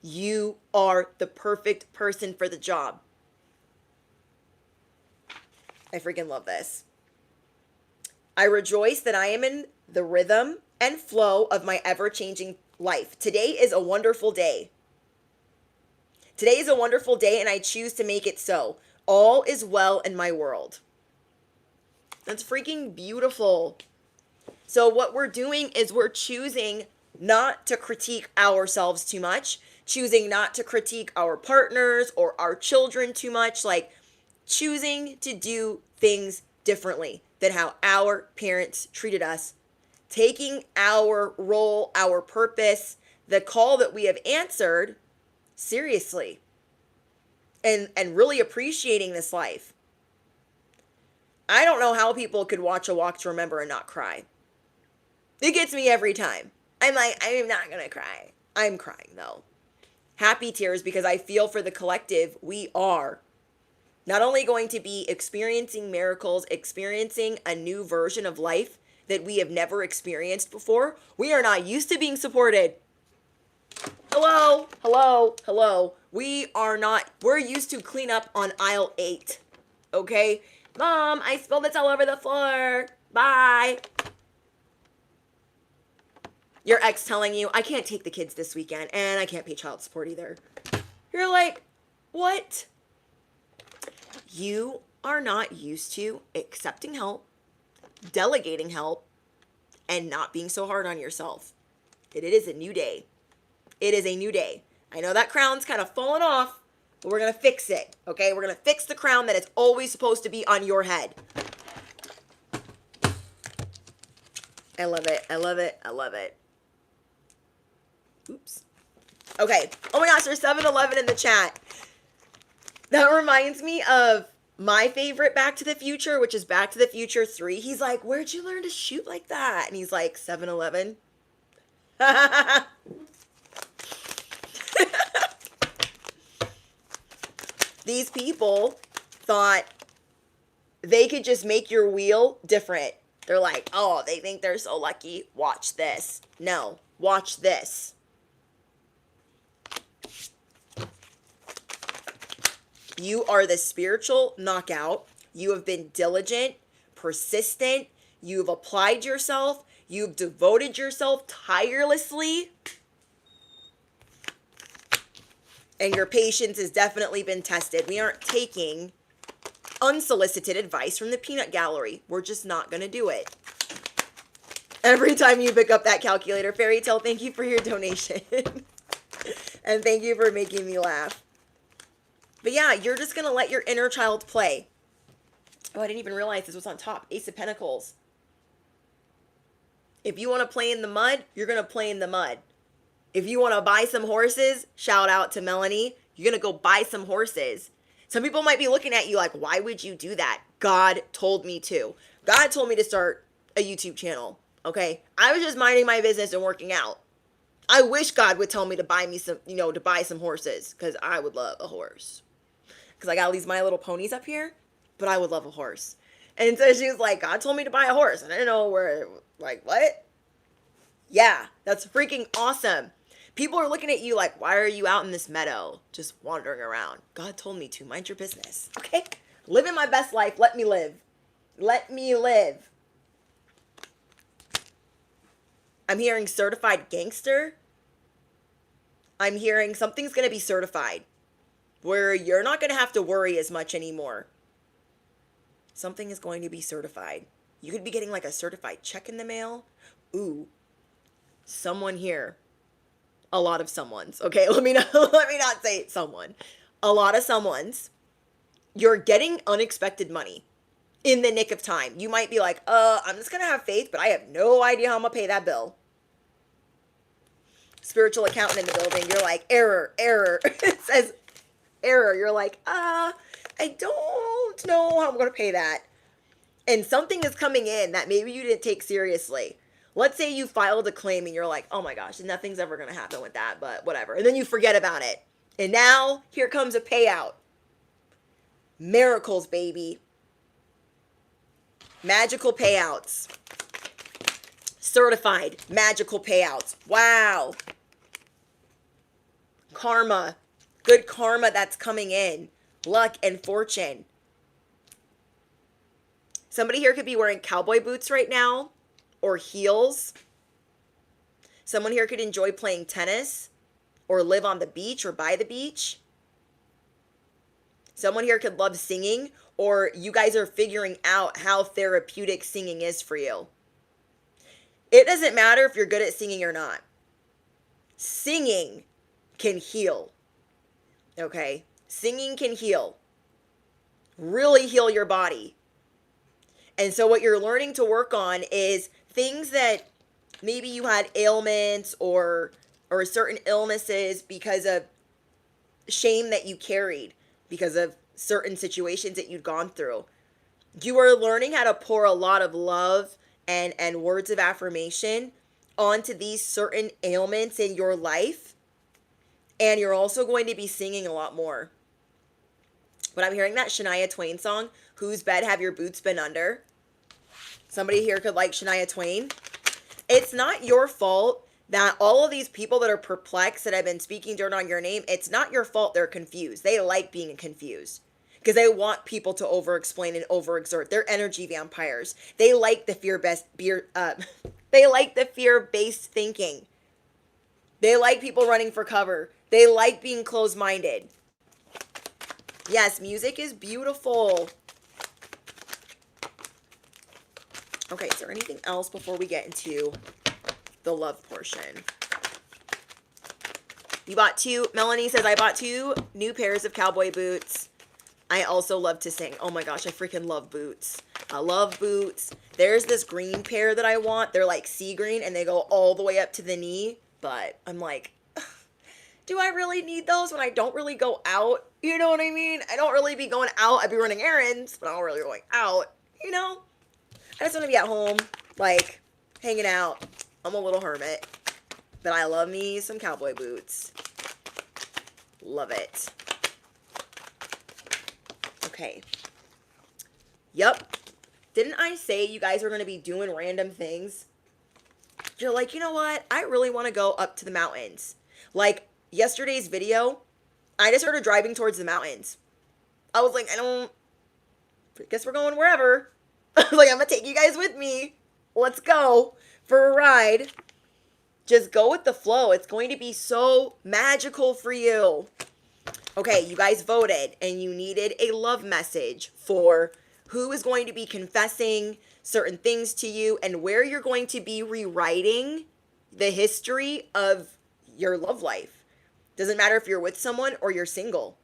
You are the perfect person for the job. I freaking love this. I rejoice that I am in the rhythm and flow of my ever-changing life. Today is a wonderful day. Today is a wonderful day, and I choose to make it so. All is well in my world. That's freaking beautiful. So what we're doing is we're choosing not to critique ourselves too much, choosing not to critique our partners or our children too much, like choosing to do things differently than how our parents treated us, taking our role, our purpose, the call that we have answered seriously, and really appreciating this life. I don't know how people could watch A Walk to Remember and not cry. It gets me every time. I'm like, I'm not gonna cry. I'm crying though. Happy tears, because I feel for the collective. We are not only going to be experiencing miracles, experiencing a new version of life that we have never experienced before. We are not used to being supported. Hello, hello, hello. We're used to clean up on aisle 8. Okay? Mom, I spilled this all over the floor. Bye. Your ex telling you, I can't take the kids this weekend, and I can't pay child support either. You're like, what? You are not used to accepting help, delegating help, and not being so hard on yourself. It is a new day. It is a new day. I know that crown's kind of fallen off, but we're going to fix it, okay? We're going to fix the crown that is always supposed to be on your head. I love it. I love it. I love it. Oops. Okay. Oh my gosh, there's 7-Eleven in the chat. That reminds me of my favorite Back to the Future, which is Back to the Future 3. He's like, where'd you learn to shoot like that? And he's like, 7-Eleven. These people thought they could just make your wheel different. They're like, oh, they think they're so lucky. Watch this. No, watch this. You are the spiritual knockout. You have been diligent, persistent. You've applied yourself. You've devoted yourself tirelessly. And your patience has definitely been tested. We aren't taking unsolicited advice from the peanut gallery. We're just not going to do it. Every time you pick up that calculator, Fairy Tale, thank you for your donation. And thank you for making me laugh. But yeah, you're just going to let your inner child play. Oh, I didn't even realize this was on top. Ace of Pentacles. If you want to play in the mud, you're going to play in the mud. If you want to buy some horses, shout out to Melanie. You're going to go buy some horses. Some people might be looking at you like, why would you do that? God told me to. God told me to start a YouTube channel. Okay? I was just minding my business and working out. I wish God would tell me to buy me some, to buy some horses, because I would love a horse. Because I got all these My Little Ponies up here, but I would love a horse. And so she was like, God told me to buy a horse. And I didn't know where, like, what? Yeah, that's freaking awesome. People are looking at you like, why are you out in this meadow just wandering around? God told me to. Mind your business. Okay? Living my best life. Let me live. Let me live. I'm hearing certified gangster. I'm hearing something's going to be certified where you're not going to have to worry as much anymore. Something is going to be certified. You could be getting like a certified check in the mail. Ooh, someone here. A lot of someones. Okay, let me not say someone. A lot of someones. You're getting unexpected money in the nick of time. You might be like, I'm just going to have faith, but I have no idea how I'm going to pay that bill. Spiritual accountant in the building. You're like, error. It says error. You're like, I don't know how I'm going to pay that. And something is coming in that maybe you didn't take seriously. Let's say you filed a claim and you're like, oh my gosh, nothing's ever going to happen with that, but whatever. And then you forget about it. And now here comes a payout. Miracles, baby. Magical payouts. Certified magical payouts. Wow. Karma. Good karma that's coming in. Luck and fortune. Somebody here could be wearing cowboy boots right now or heels. Someone here could enjoy playing tennis or live on the beach or by the beach. Someone here could love singing, or you guys are figuring out how therapeutic singing is for you. It doesn't matter if you're good at singing or not. Singing can heal. Okay? Singing can heal. Really heal your body. And so what you're learning to work on is things that maybe you had ailments or certain illnesses because of shame that you carried, because of certain situations that you'd gone through. You are learning how to pour a lot of love and words of affirmation onto these certain ailments in your life. And you're also going to be singing a lot more. But I'm hearing that Shania Twain song, Whose Bed Have Your Boots Been Under? Somebody here could like Shania Twain. It's not your fault that all of these people that are perplexed that have been speaking dirt on your name, it's not your fault they're confused. They like being confused because they want people to over-explain and overexert. They're energy vampires. They like the they like the fear-based thinking. They like people running for cover. They like being closed-minded. Yes, music is beautiful. Okay, is there anything else before we get into the love portion? You bought two. Melanie says, I bought 2 new pairs of cowboy boots. I also love to sing. Oh my gosh, I freaking love boots. I love boots. There's this green pair that I want. They're like sea green and they go all the way up to the knee. But I'm like, do I really need those when I don't really go out? You know what I mean? I don't really be going out. I'd be running errands, but I'm not really going out. You know? I just want to be at home, like, hanging out. I'm a little hermit. But I love me some cowboy boots. Love it. Okay. Yep. Didn't I say you guys are going to be doing random things? You're like, you know what? I really want to go up to the mountains. Like, yesterday's video, I just started driving towards the mountains. I was like, I guess we're going wherever. Like, I'm going to take you guys with me. Let's go for a ride. Just go with the flow. It's going to be so magical for you. Okay, you guys voted and you needed a love message for who is going to be confessing certain things to you and where you're going to be rewriting the history of your love life. Doesn't matter if you're with someone or you're single.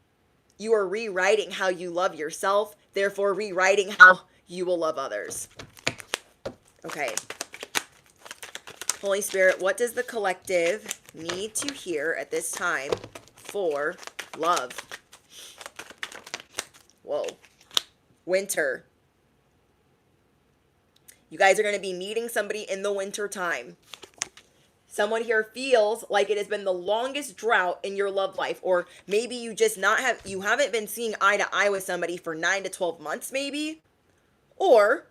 You are rewriting how you love yourself, therefore rewriting how you will love others. Okay. Holy Spirit, what does the collective need to hear at this time for love? Whoa. Winter. You guys are going to be meeting somebody in the winter time. Someone here feels like it has been the longest drought in your love life, or maybe you haven't been seeing eye to eye with somebody for 9 to 12 months maybe, or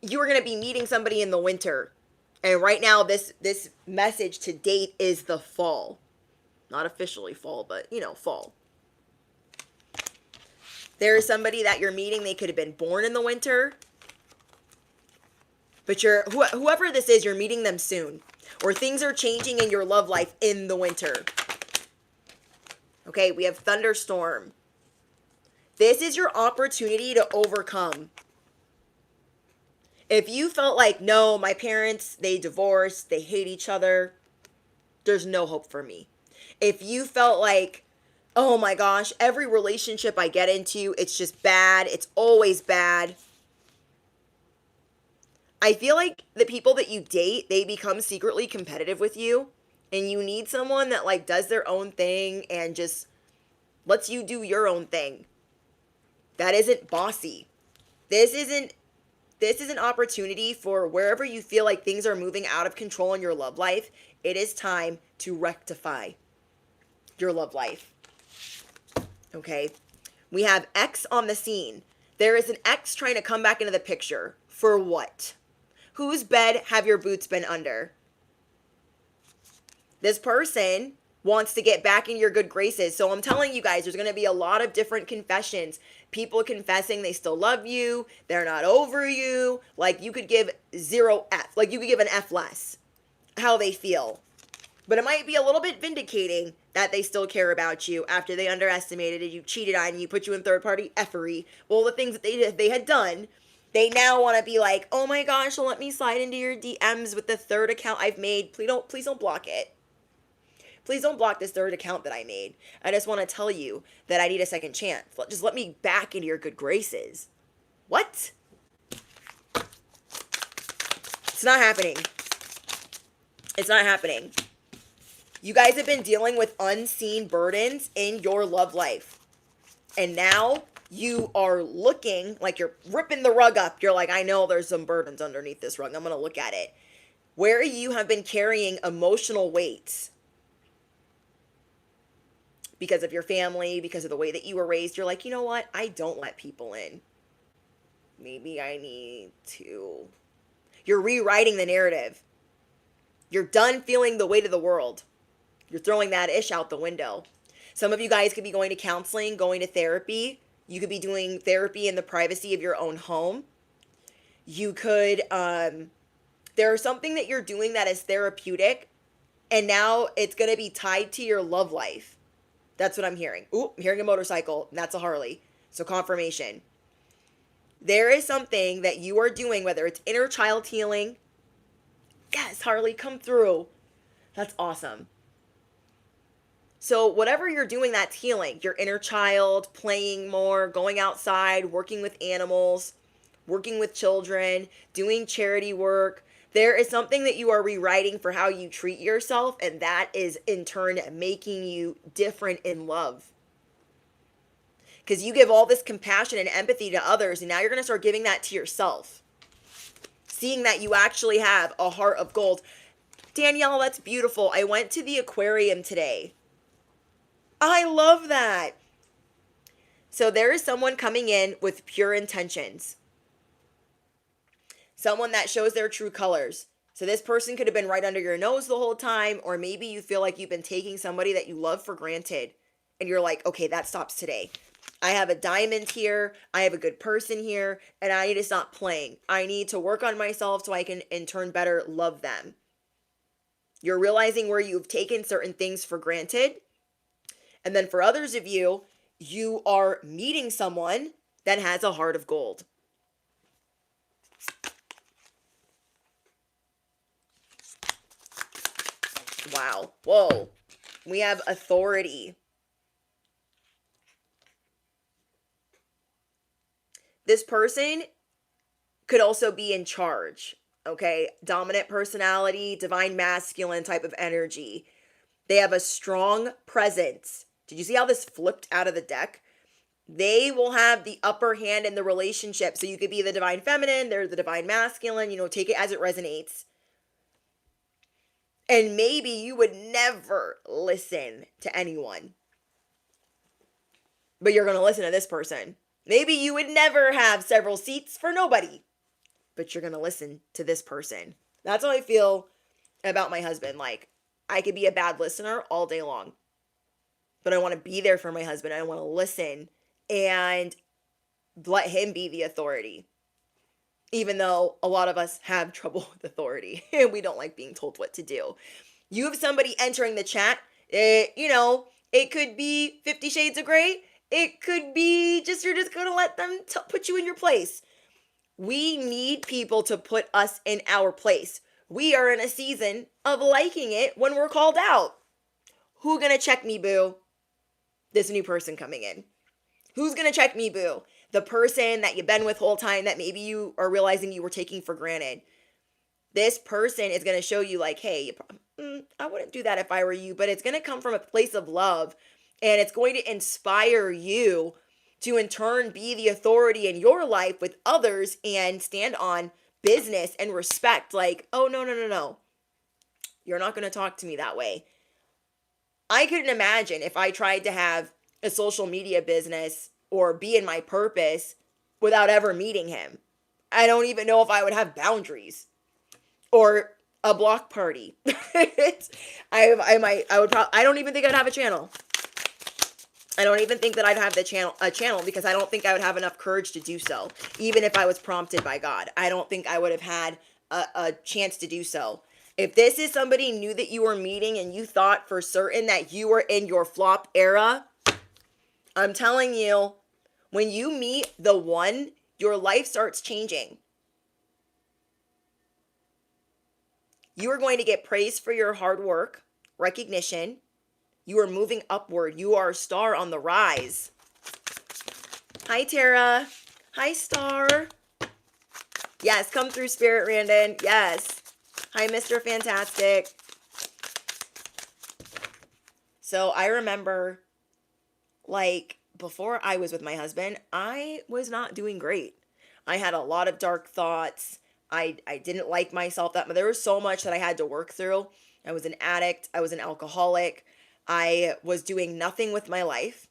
you are going to be meeting somebody in the winter. And right now this message to date is the fall. Not officially fall, but fall. There is somebody that you're meeting, they could have been born in the winter. But whoever this is, you're meeting them soon. Or things are changing in your love life in the winter. Okay, we have thunderstorm. This is your opportunity to overcome. If you felt like, no, my parents, they divorced, they hate each other, there's no hope for me. If you felt like, oh my gosh, every relationship I get into, it's just bad, it's always bad. I feel like the people that you date, they become secretly competitive with you, and you need someone that like does their own thing and just lets you do your own thing. That isn't bossy. This is an opportunity for wherever you feel like things are moving out of control in your love life, it is time to rectify your love life. Okay? We have X on the scene. There is an X trying to come back into the picture For what? Whose bed have your boots been under? This person wants to get back in your good graces. So I'm telling you guys, there's going to be a lot of different confessions. People confessing they still love you, they're not over you. Like you could give 0 F, like you could give an F less, how they feel. But it might be a little bit vindicating that they still care about you after they underestimated you, cheated on you, put you in third-party effery, all the things that they had done. They now want to be like, oh my gosh, let me slide into your DMs with the third account I've made. Please don't block it. Please don't block this third account that I made. I just want to tell you that I need a second chance. Just let me back into your good graces. What? It's not happening. It's not happening. You guys have been dealing with unseen burdens in your love life. And now you are looking like you're ripping the rug up. You're like, I know there's some burdens underneath this rug. I'm going to look at it. Where you have been carrying emotional weights because of your family, because of the way that you were raised, you're like, you know what? I don't let people in. Maybe I need to. You're rewriting the narrative. You're done feeling the weight of the world. You're throwing that ish out the window. Some of you guys could be going to counseling, going to therapy. You could be doing therapy in the privacy of your own home. You could, there's something that you're doing that is therapeutic, and now it's going to be tied to your love life. That's what I'm hearing. Ooh, I'm hearing a motorcycle, and that's a Harley. So confirmation. There is something that you are doing, whether it's inner child healing. Yes, Harley, come through. That's awesome. So whatever you're doing that's healing, your inner child, playing more, going outside, working with animals, working with children, doing charity work, there is something that you are rewriting for how you treat yourself, and that is in turn making you different in love. Because you give all this compassion and empathy to others, and now you're going to start giving that to yourself. Seeing that you actually have a heart of gold. Danielle, that's beautiful. I went to the aquarium today. I love that. So there is someone coming in with pure intentions. Someone that shows their true colors. So this person could have been right under your nose the whole time, or maybe you feel like you've been taking somebody that you love for granted. And you're like, okay, that stops today. I have a diamond here. I have a good person here. And I need to stop playing. I need to work on myself so I can, in turn, better love them. You're realizing where you've taken certain things for granted. And then for others of you, you are meeting someone that has a heart of gold. Wow. Whoa. We have authority. This person could also be in charge. Okay. Dominant personality, divine masculine type of energy. They have a strong presence. Did you see how this flipped out of the deck? They will have the upper hand in the relationship. So you could be the divine feminine, they're the divine masculine, take it as it resonates. And maybe you would never listen to anyone, but you're going to listen to this person. Maybe you would never have several seats for nobody, but you're going to listen to this person. That's how I feel about my husband. Like, I could be a bad listener all day long, but I want to be there for my husband. I want to listen and let him be the authority. Even though a lot of us have trouble with authority and we don't like being told what to do. You have somebody entering the chat. It could be 50 Shades of Grey. It could be you're just going to let them put you in your place. We need people to put us in our place. We are in a season of liking it when we're called out. Who gonna check me, boo? This new person coming in. Who's gonna check me, boo? The person that you've been with whole time that maybe you are realizing you were taking for granted. This person is going to show you like, hey, I wouldn't do that if I were you, but it's going to come from a place of love, and it's going to inspire you to in turn be the authority in your life with others and stand on business and respect. Like, oh, no. You're not going to talk to me that way. I couldn't imagine if I tried to have a social media business or be in my purpose without ever meeting him. I don't even know if I would have boundaries or a block party. I don't even think I'd have a channel. I don't even think that I'd have a channel because I don't think I would have enough courage to do so. Even if I was prompted by God, I don't think I would have had a chance to do so. If this is somebody new that you were meeting and you thought for certain that you were in your flop era, I'm telling you, when you meet the one, your life starts changing. You are going to get praise for your hard work, recognition. You are moving upward. You are a star on the rise. Hi, Tara. Hi, Star. Yes, come through, Spirit Randon. Yes. Hi, Mr. Fantastic. So I remember, like, before I was with my husband, I was not doing great. I had a lot of dark thoughts. I didn't like myself that much. There was so much that I had to work through. I was an addict. I was an alcoholic. I was doing nothing with my life.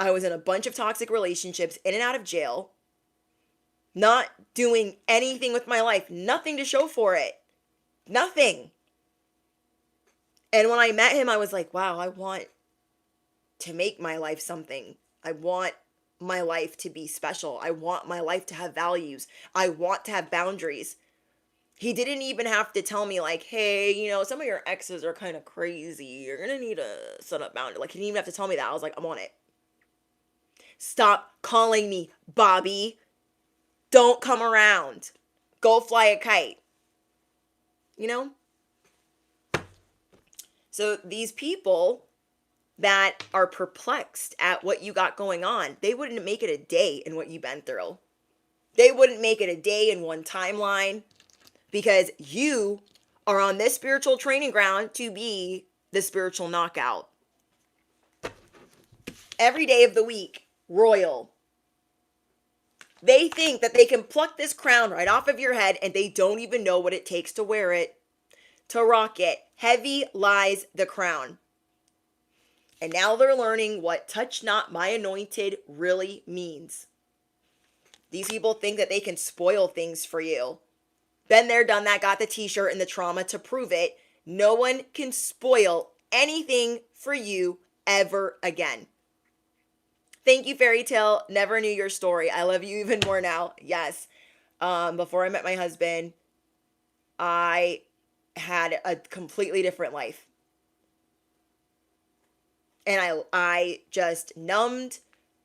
I was in a bunch of toxic relationships, in and out of jail. Not doing anything with my life. Nothing to show for it. Nothing. And when I met him, I was like, wow, I want to make my life something. I want my life to be special. I want my life to have values. I want to have boundaries. He didn't even have to tell me like, hey, some of your exes are kind of crazy. You're going to need to set up boundaries. Like, he didn't even have to tell me that. I was like, I'm on it. Stop calling me Bobby. Don't come around. Go fly a kite. So these people that are perplexed at what you got going on, they wouldn't make it a day in what you've been through. They wouldn't make it a day in one timeline because you are on this spiritual training ground to be the spiritual knockout. Every day of the week, royal. They think that they can pluck this crown right off of your head and they don't even know what it takes to wear it, to rock it. Heavy lies the crown. And now they're learning what touch not my anointed really means. These people think that they can spoil things for you. Been there, done that, got the t-shirt and the trauma to prove it. No one can spoil anything for you ever again. Thank you, Fairy Tale. Never knew your story. I love you even more now. Yes. Before I met my husband, I had a completely different life. And I just numbed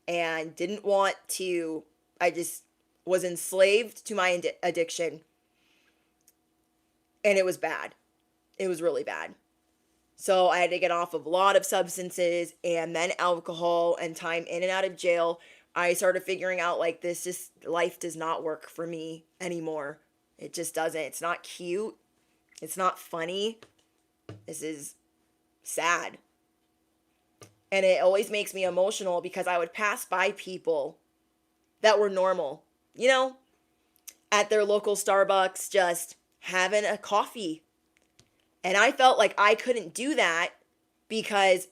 and didn't want to, I just was enslaved to my addiction. And it was bad. It was really bad. So I had to get off of a lot of substances and then alcohol and time in and out of jail. I started figuring out like life does not work for me anymore. It just doesn't. It's not cute. It's not funny. This is sad. And it always makes me emotional because I would pass by people that were normal, at their local Starbucks, just having a coffee. And I felt like I couldn't do that because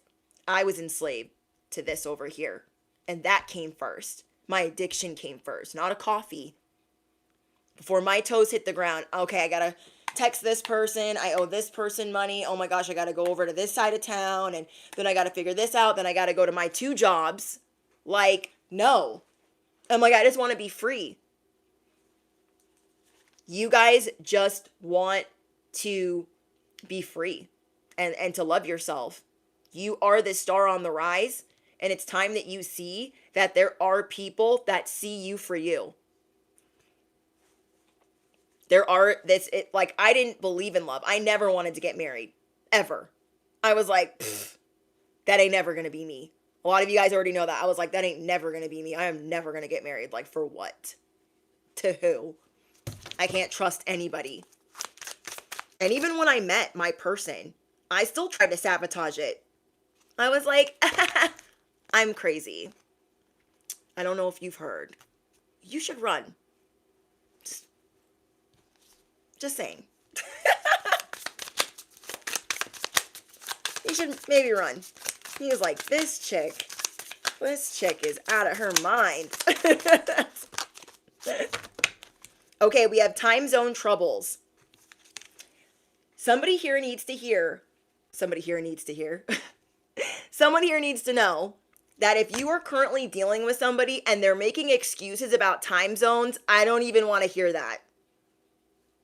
I was enslaved to this over here. And that came first. My addiction came first, not a coffee. Before my toes hit the ground, okay, I gotta text this person, I owe this person money, oh my gosh, I gotta go over to this side of town, and then I gotta figure this out, then I gotta go to my 2 jobs. Like, no. I'm like, I just want to be free. You guys just want to be free and to love yourself. You are the star on the rise, and it's time that you see that there are people that see you for you. I didn't believe in love. I never wanted to get married, ever. I was like, that ain't never going to be me. A lot of you guys already know that. I was like, that ain't never going to be me. I am never going to get married. Like, for what? To who? I can't trust anybody. And even when I met my person, I still tried to sabotage it. I was like, I'm crazy. I don't know if you've heard. You should run. Just saying. You should maybe run. He was like, this chick is out of her mind. Okay, we have time zone troubles. Somebody here needs to hear. Somebody here needs to hear. Someone here needs to know that if you are currently dealing with somebody and they're making excuses about time zones, I don't even want to hear that.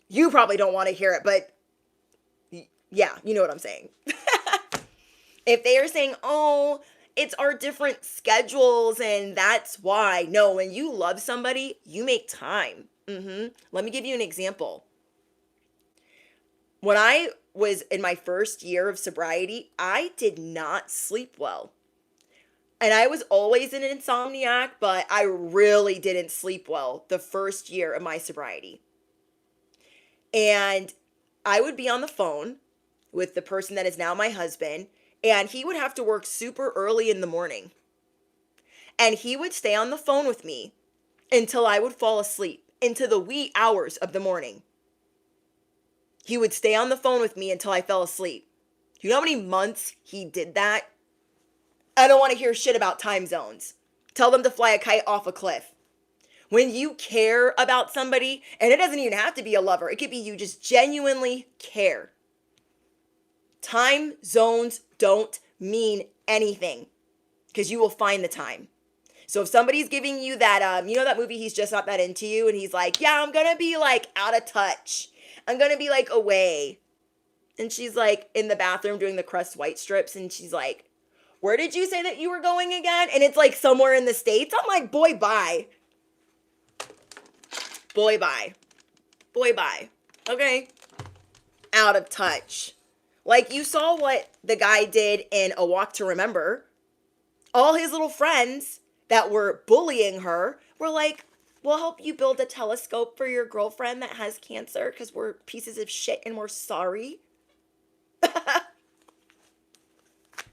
You probably don't want to hear it, but yeah, you know what I'm saying. If they are saying, oh, it's our different schedules and that's why. No, when you love somebody, you make time. Let me give you an example. When I was in my first year of sobriety, I did not sleep well. And I was always an insomniac, but I really didn't sleep well the first year of my sobriety. And I would be on the phone with the person that is now my husband, and he would have to work super early in the morning. And he would stay on the phone with me until I would fall asleep into the wee hours of the morning. He would stay on the phone with me until I fell asleep. You know how many months he did that? I don't want to hear shit about time zones. Tell them to fly a kite off a cliff. When you care about somebody, and it doesn't even have to be a lover, it could be you just genuinely care. Time zones don't mean anything because you will find the time. So if somebody's giving you that, you know that movie, He's Just Not That Into You, and he's like, yeah, I'm going to be like out of touch. I'm going to be like away. And she's like in the bathroom doing the Crest White strips, and she's like, where did you say that you were going again? And it's like somewhere in the States. I'm like, boy, bye. Boy, bye. Boy, bye. Okay? Out of touch. Like you saw what the guy did in A Walk to Remember. All his little friends that were bullying her were like, we'll help you build a telescope for your girlfriend that has cancer because we're pieces of shit and we're sorry.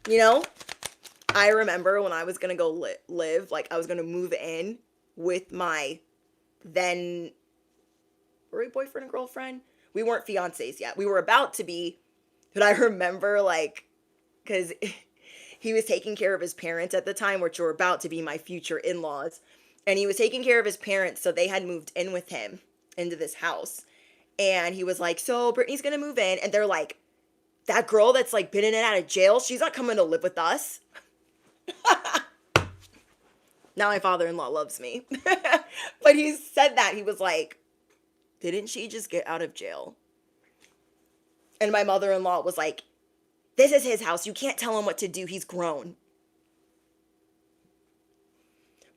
You know, I remember when I was going to go live, like I was going to move in with my then, were we boyfriend and girlfriend? We weren't fiancés yet. We were about to be, but I remember like, because he was taking care of his parents at the time, which were about to be my future in-laws. And he was taking care of his parents, so they had moved in with him into this house. And he was like, so Brittany's going to move in. And they're like, that girl that's like been in and out of jail, she's not coming to live with us. Now my father-in-law loves me. But he said that. He was like, didn't she just get out of jail? And my mother-in-law was like, this is his house. You can't tell him what to do. He's grown.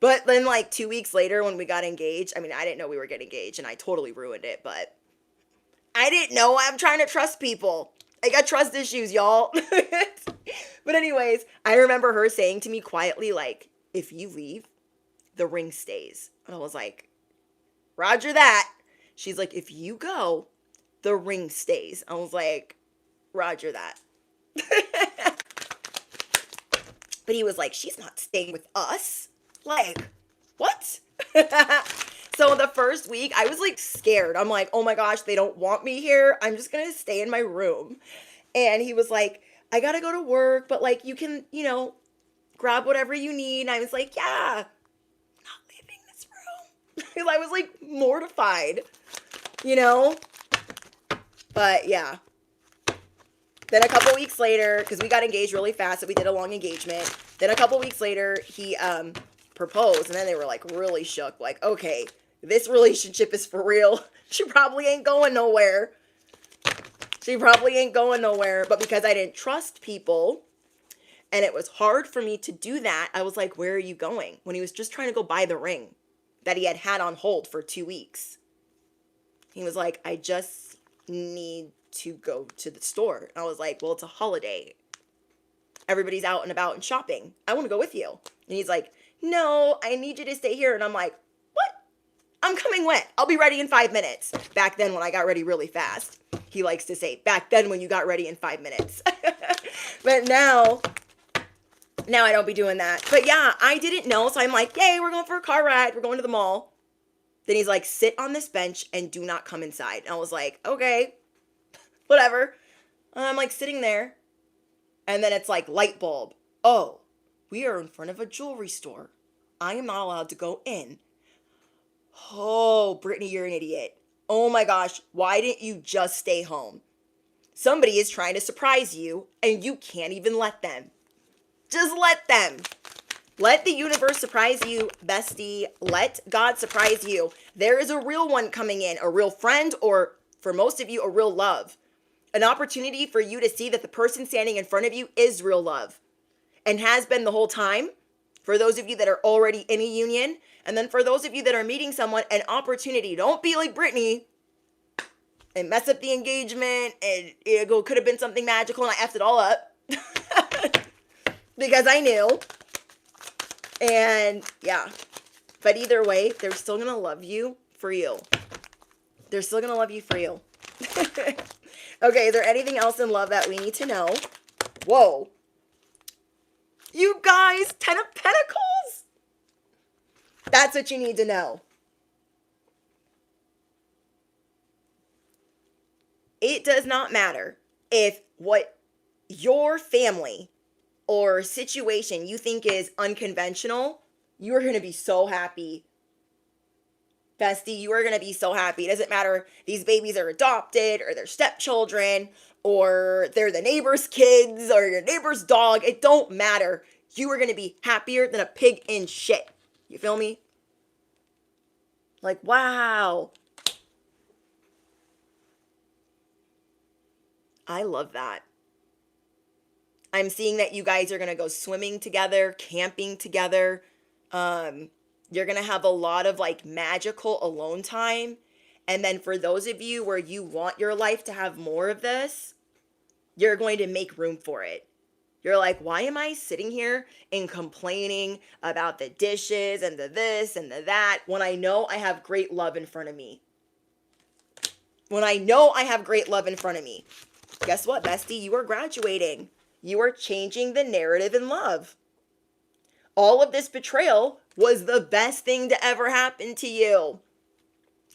But then like 2 weeks later when we got engaged, I mean, I didn't know we were getting engaged and I totally ruined it, but I didn't know. I'm trying to trust people. I got trust issues, y'all. But anyways, I remember her saying to me quietly, like, if you leave, the ring stays. And I was like, roger that. She's like, if you go, the ring stays. I was like, roger that. But he was like, she's not staying with us. Like, what? So the first week, I was like scared. I'm like, oh my gosh, they don't want me here. I'm just going to stay in my room. And he was like, I got to go to work, but like, you can, you know, grab whatever you need. And I was like, yeah, I'm not leaving this room. Because I was like mortified, you know? But yeah. Then a couple weeks later, because we got engaged really fast, so we did a long engagement. Then a couple weeks later, he proposed, and then they were like really shook. Like, okay, this relationship is for real. She probably ain't going nowhere. She probably ain't going nowhere. But because I didn't trust people, and it was hard for me to do that, I was like, where are you going? When he was just trying to go buy the ring that he had on hold for 2 weeks. He was like, I just need to go to the store. And I was like, well, it's a holiday. Everybody's out and about and shopping. I want to go with you. And he's like, no, I need you to stay here. And I'm like, what? I'm coming when? I'll be ready in 5 minutes. Back then when I got ready really fast. He likes to say, back then when you got ready in 5 minutes. But now I don't be doing that. But yeah, I didn't know. So I'm like, yay, we're going for a car ride. We're going to the mall. Then he's like, sit on this bench and do not come inside. And I was like, okay, whatever. And I'm like sitting there. And then it's like light bulb. Oh, we are in front of a jewelry store. I am not allowed to go in. Oh, Brittany, you're an idiot. Oh my gosh, why didn't you just stay home? Somebody is trying to surprise you and you can't even let them. Just let them. Let the universe surprise you, bestie. Let God surprise you. There is a real one coming in, a real friend, or for most of you, a real love. An opportunity for you to see that the person standing in front of you is real love and has been the whole time. For those of you that are already in a union, and then for those of you that are meeting someone, an opportunity. Don't be like Brittany and mess up the engagement and it could have been something magical and I effed it all up because I knew. And yeah, but either way, they're still gonna love you for you. They're still gonna love you for you. Okay, is there anything else in love that we need to know? Whoa. You guys, 10 of Pentacles? That's what you need to know. It does not matter if what your family or situation you think is unconventional, you are going to be so happy. Bestie, you are going to be so happy. It doesn't matter these babies are adopted or they're stepchildren or they're the neighbor's kids or your neighbor's dog. It don't matter. You are going to be happier than a pig in shit. You feel me? Like, wow. I love that. I'm seeing that you guys are going to go swimming together, camping together. You're going to have a lot of like magical alone time. And then for those of you where you want your life to have more of this, you're going to make room for it. You're like, why am I sitting here and complaining about the dishes and the this and the that when I know I have great love in front of me? When I know I have great love in front of me. Guess what, bestie? You are graduating. You are changing the narrative in love. All of this betrayal was the best thing to ever happen to you.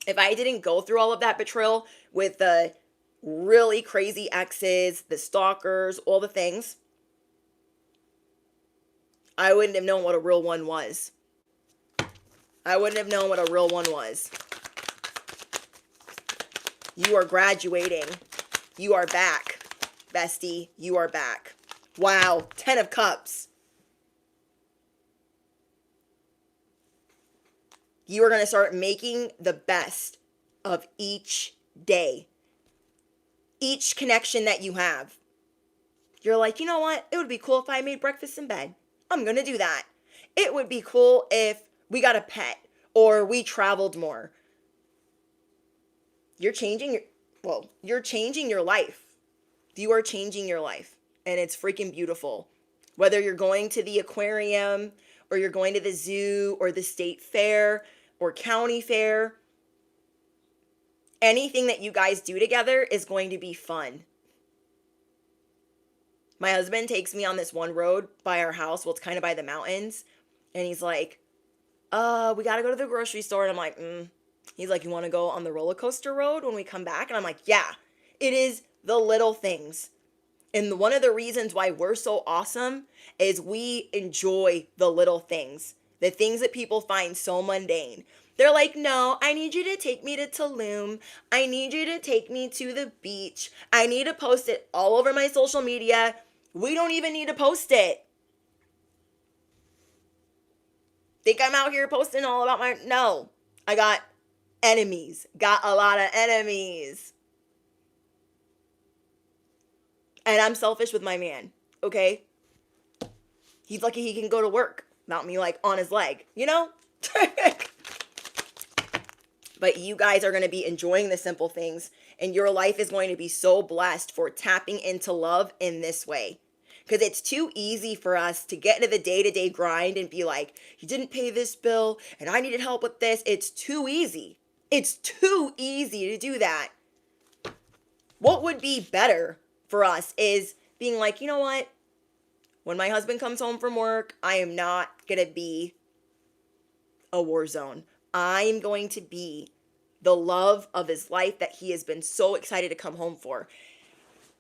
If I didn't go through all of that betrayal with the really crazy exes, the stalkers, all the things, I wouldn't have known what a real one was. I wouldn't have known what a real one was. You are graduating. You are back, bestie. You are back. Wow, 10 of Cups. You are going to start making the best of each day. Each connection that you have. You're like, you know what? It would be cool if I made breakfast in bed. I'm going to do that. It would be cool if we got a pet or we traveled more. You're changing your life. You are changing your life. And it's freaking beautiful. Whether you're going to the aquarium or you're going to the zoo or the state fair or county fair, anything that you guys do together is going to be fun. My husband takes me on this one road by our house. Well, it's kind of by the mountains. And he's like, we got to go to the grocery store. And I'm like, He's like, you want to go on the roller coaster road when we come back? And I'm like, yeah, it is the little things. And one of the reasons why we're so awesome is we enjoy the little things. The things that people find so mundane. They're like, no, I need you to take me to Tulum. I need you to take me to the beach. I need to post it all over my social media. We don't even need to post it. Think I'm out here posting all about my... No, I got enemies. Got a lot of enemies. And I'm selfish with my man, okay? He's lucky he can go to work without me, like, on his leg, you know? But you guys are going to be enjoying the simple things, and your life is going to be so blessed for tapping into love in this way. Because it's too easy for us to get into the day-to-day grind and be like, you didn't pay this bill, and I needed help with this. It's too easy. It's too easy to do that. What would be better for us is being like, you know what? When my husband comes home from work, I am not going to be a war zone. I'm going to be the love of his life that he has been so excited to come home for.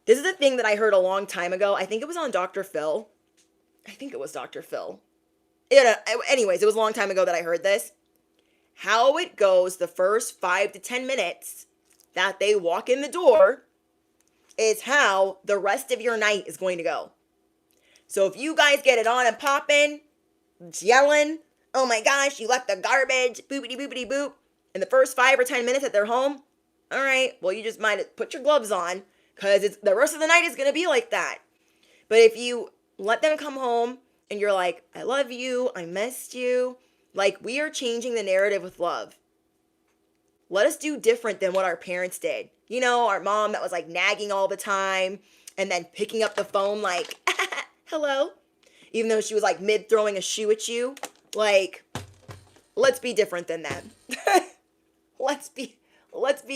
This is a thing that I heard a long time ago. I think it was on Dr. Phil. Anyways, it was a long time ago that I heard this. how it goes the first 5 to 10 minutes that they walk in the door is how the rest of your night is going to go. So if you guys get it on and popping, yelling, oh my gosh, you left the garbage, boopity boopity boop, in the first 5 or 10 minutes that they're home, all right, well, you just might put your gloves on, because the rest of the night is going to be like that. But if you let them come home and you're like, I love you, I missed you, like, we are changing the narrative with love. Let us do different than what our parents did. You know, our mom that was like nagging all the time and then picking up the phone like, hello, even though she was like mid throwing a shoe at you. Like, let's be different than them. let's be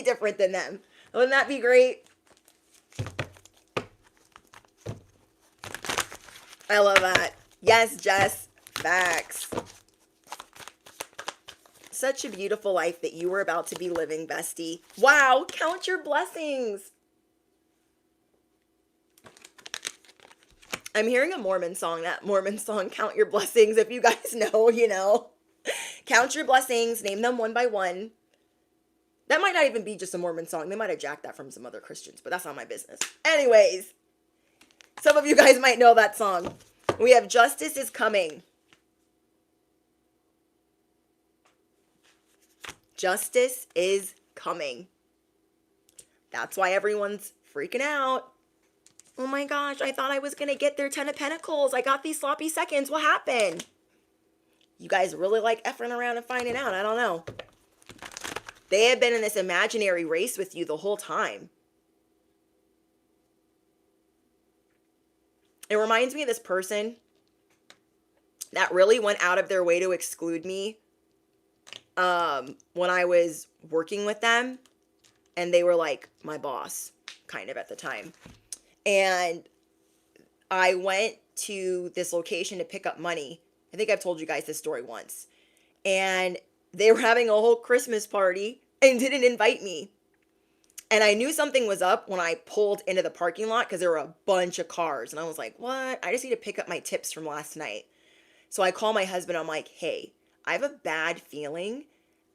different than them. Wouldn't that be great? I love that. Yes, Jess. Facts. Such a beautiful life that you were about to be living, bestie. Wow, count your blessings. I'm hearing a Mormon song, that Mormon song, Count Your Blessings. If you guys know, you know. Count your blessings, name them one by one. That might not even be just a Mormon song. They might have jacked that from some other Christians, but that's not my business. Anyways, some of you guys might know that song. We have Justice is Coming. Justice is coming. That's why everyone's freaking out. Oh my gosh, I thought I was going to get their 10 of Pentacles. I got these sloppy seconds. What happened? You guys really like effing around and finding out. I don't know. They have been in this imaginary race with you the whole time. It reminds me of this person that really went out of their way to exclude me when I was working with them, and they were like my boss kind of at the time. And I went to this location to pick up money. I think I've told you guys this story once. And they were having a whole Christmas party and didn't invite me. And I knew something was up when I pulled into the parking lot because there were a bunch of cars. And I was like, what? I just need to pick up my tips from last night. So I call my husband. I'm like, hey, I have a bad feeling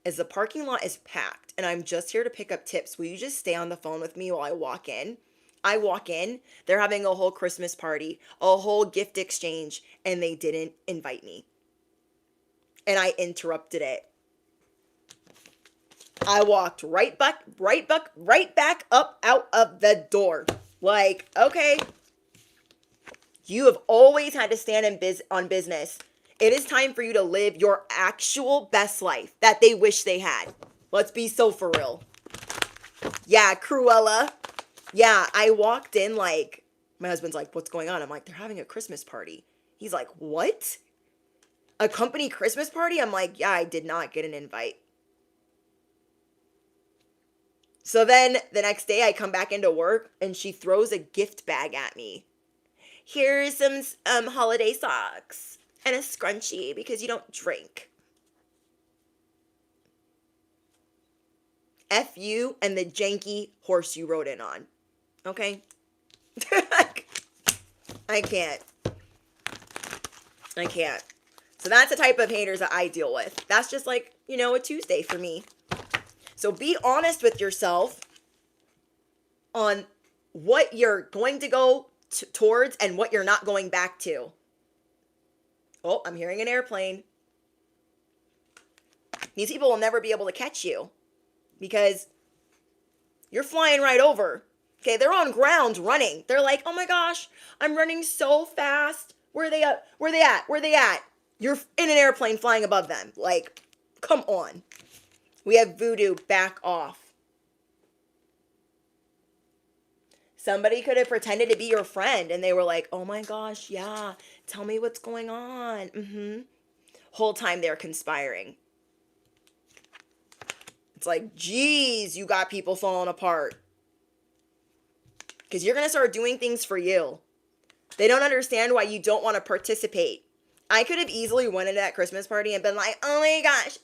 as the parking lot is packed and I'm just here to pick up tips. Will you just stay on the phone with me while I walk in? I walk in, they're having a whole Christmas party, a whole gift exchange, and they didn't invite me. And I interrupted it. I walked right back up out of the door. Like, okay, you have always had to stand on business. It is time for you to live your actual best life that they wish they had. Let's be so for real. Yeah, Cruella. Yeah, I walked in like, my husband's like, what's going on? I'm like, they're having a Christmas party. He's like, what? A company Christmas party? I'm like, yeah, I did not get an invite. So then the next day I come back into work and she throws a gift bag at me. Here's some holiday socks and a scrunchie because you don't drink. F you and the janky horse you rode in on. Okay? I can't. So that's the type of haters that I deal with. That's just like, you know, a Tuesday for me. So be honest with yourself on what you're going to go towards and what you're not going back to. Oh, I'm hearing an airplane. These people will never be able to catch you because you're flying right over. Okay, they're on ground running. They're like, oh my gosh, I'm running so fast. Where are they at? Where are they at? You're in an airplane flying above them. Like, come on. We have Voodoo, back off. Somebody could have pretended to be your friend and they were like, oh my gosh, yeah, tell me what's going on. Whole time they're conspiring. It's like, geez, you got people falling apart. Because you're going to start doing things for you. They don't understand why you don't want to participate. I could have easily went into that Christmas party and been like, oh my gosh,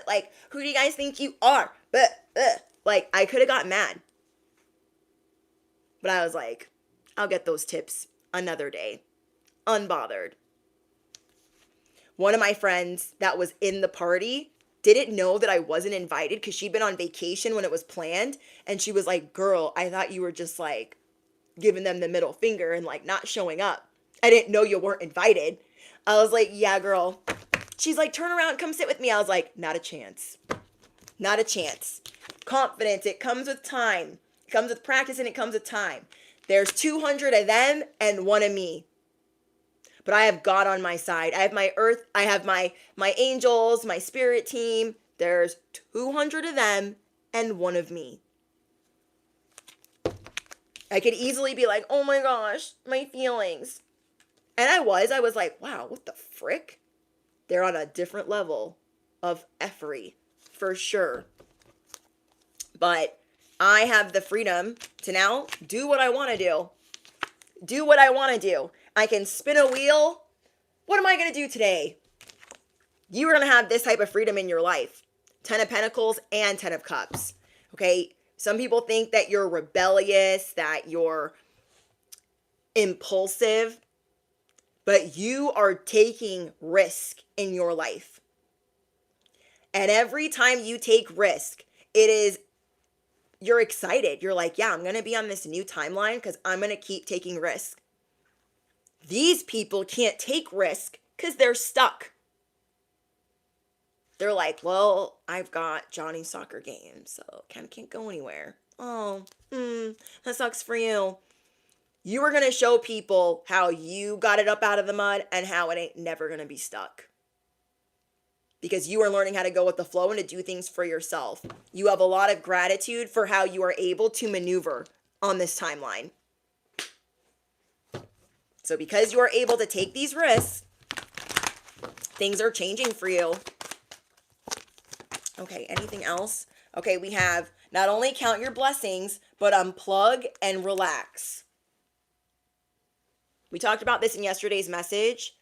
like, who do you guys think you are? Like, I could have gotten mad. But I was like, I'll get those tips another day. Unbothered. One of my friends that was in the party didn't know that I wasn't invited because she'd been on vacation when it was planned. And she was like, girl, I thought you were just like giving them the middle finger and like not showing up. I didn't know you weren't invited. I was like, yeah, girl. She's like, turn around, come sit with me. I was like, not a chance. Not a chance. Confidence, it comes with time. It comes with practice and it comes with time. There's 200 of them and one of me. But I have God on my side. I have my earth, I have my angels, my spirit team. There's 200 of them and one of me. I could easily be like, oh my gosh, my feelings. And I was like, wow, what the frick? They're on a different level of effery, for sure. But I have the freedom to now do what I want to do. Do what I want to do. I can spin a wheel. What am I going to do today? You are going to have this type of freedom in your life. 10 of Pentacles and 10 of Cups. Okay? Some people think that you're rebellious, that you're impulsive, but you are taking risk in your life. And every time you take risk, you're excited. You're like, yeah, I'm going to be on this new timeline because I'm going to keep taking risk. These people can't take risk because they're stuck. They're like, well, I've got Johnny's soccer game, so kind of can't go anywhere. Oh, that sucks for you. You are going to show people how you got it up out of the mud and how it ain't never going to be stuck. Because you are learning how to go with the flow and to do things for yourself. You have a lot of gratitude for how you are able to maneuver on this timeline. So because you are able to take these risks, things are changing for you. Okay, anything else? Okay, we have not only count your blessings, but unplug and relax. We talked about this in yesterday's message.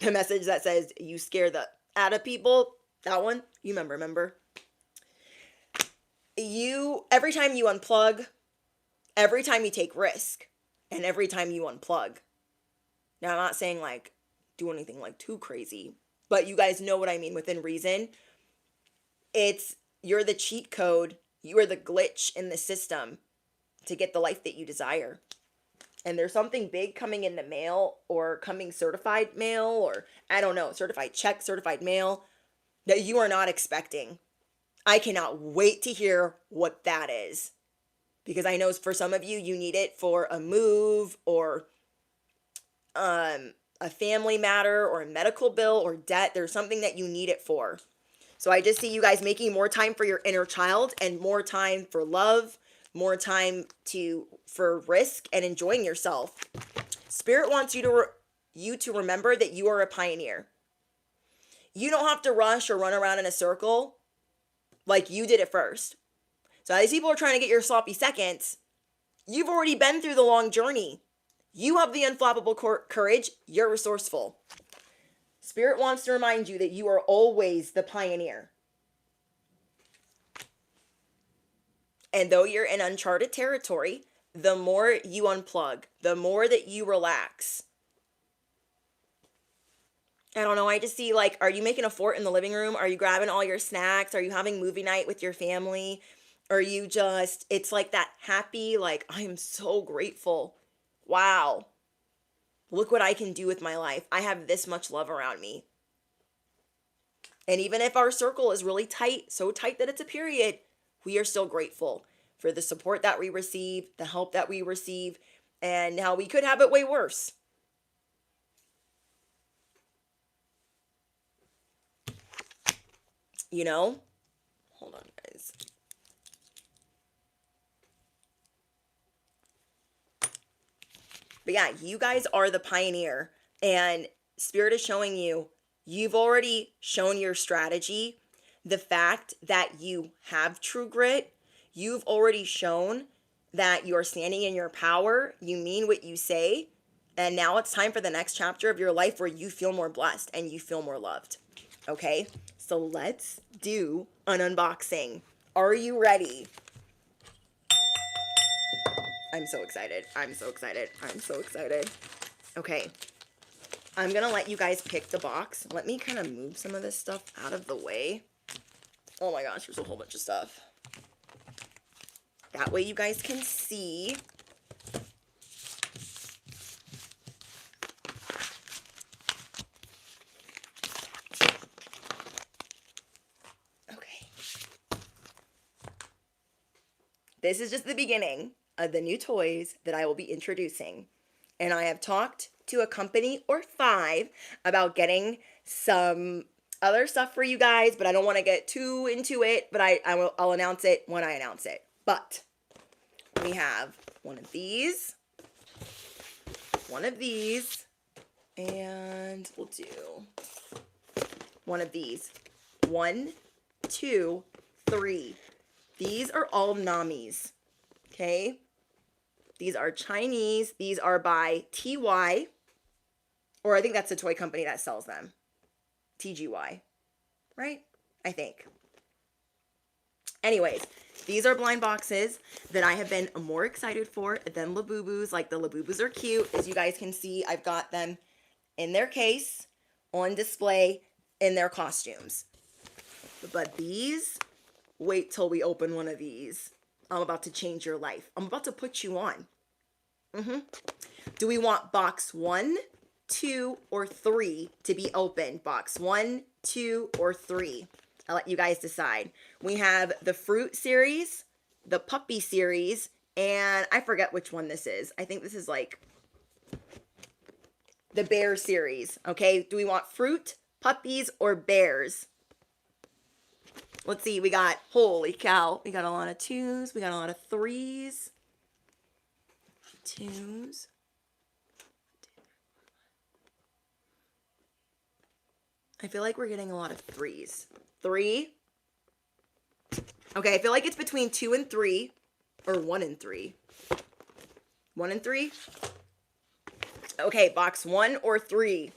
The message that says you scare the out of people. That one, you remember. Every time you unplug, every time you take risk, and every time you unplug. Now, I'm not saying like do anything like too crazy, but you guys know what I mean within reason. You're the cheat code. You are the glitch in the system to get the life that you desire. And there's something big coming in the mail or coming certified mail or I don't know, certified check, certified mail that you are not expecting. I cannot wait to hear what that is. Because I know for some of you, you need it for a move or a family matter or a medical bill or debt. There's something that you need it for. So I just see you guys making more time for your inner child and more time for love, more time for risk and enjoying yourself. Spirit wants you to remember that you are a pioneer. You don't have to rush or run around in a circle like you did it first. So these people are trying to get your sloppy seconds. You've already been through the long journey. You have the unflappable courage. You're resourceful. Spirit wants to remind you that you are always the pioneer. And though you're in uncharted territory, the more you unplug, the more that you relax. I don't know, I just see like, are you making a fort in the living room? Are you grabbing all your snacks? Are you having movie night with your family? Are you just, it's like that happy, like, I am so grateful. Wow. Look what I can do with my life. I have this much love around me. And even if our circle is really tight, so tight that it's a period, we are still grateful for the support that we receive, the help that we receive, and how we could have it way worse. You know? Hold on, guys. But yeah, you guys are the pioneer. And Spirit is showing you, you've already shown your strategy. The fact that you have true grit, you've already shown that you're standing in your power. You mean what you say. And now it's time for the next chapter of your life where you feel more blessed and you feel more loved. Okay? So let's do an unboxing. Are you ready? I'm so excited. I'm so excited. I'm so excited. Okay. I'm going to let you guys pick the box. Let me kind of move some of this stuff out of the way. Oh my gosh, there's a whole bunch of stuff. That way you guys can see. Okay. This is just the beginning of the new toys that I will be introducing. And I have talked to a company or 5 about getting some other stuff for you guys, but I don't want to get too into it, but I'll announce it when I announce it. But we have one of these, and we'll do one of these. 1, 2, 3. These are all Namis, okay? These are Chinese. These are by TY, or I think that's the toy company that sells them. TGY, right? I think. Anyways, these are blind boxes that I have been more excited for than Labubus. Like, the Labubus are cute. As you guys can see, I've got them in their case, on display, in their costumes. But these, wait till we open one of these. I'm about to change your life. I'm about to put you on. Do we want box 1, 2, or 3 to be open? Box 1, 2, or 3? I'll let you guys decide. We have the Fruit series, the Puppy series, and I forget which one this is. I think this is like the Bear series. Okay, do we want Fruit, Puppies, or Bears? Let's see, we got, holy cow, we got a lot of 2s, we got a lot of 3s. 2s. I feel like we're getting a lot of 3s. 3. Okay, I feel like it's between 2 and 3, or 1 and 3. 1 and 3? Okay, box 1 or 3.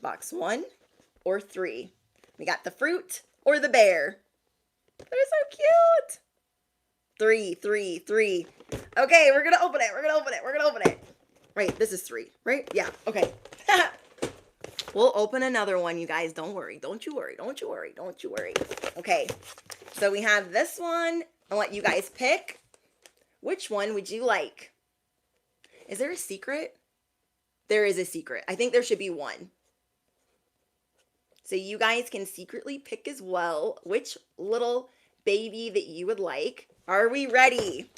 Box 1 or 3. We got the Fruit or the Bear. They're so cute. 3, 3, 3. Okay, we're gonna open it. Right, this is 3, right? Yeah, okay. We'll open another one, you guys. Don't worry. Don't you worry. Okay, so we have this one. I'll let you guys pick. Which one would you like? Is there a secret? There is a secret. I think there should be one. So you guys can secretly pick as well which little baby that you would like. Are we ready?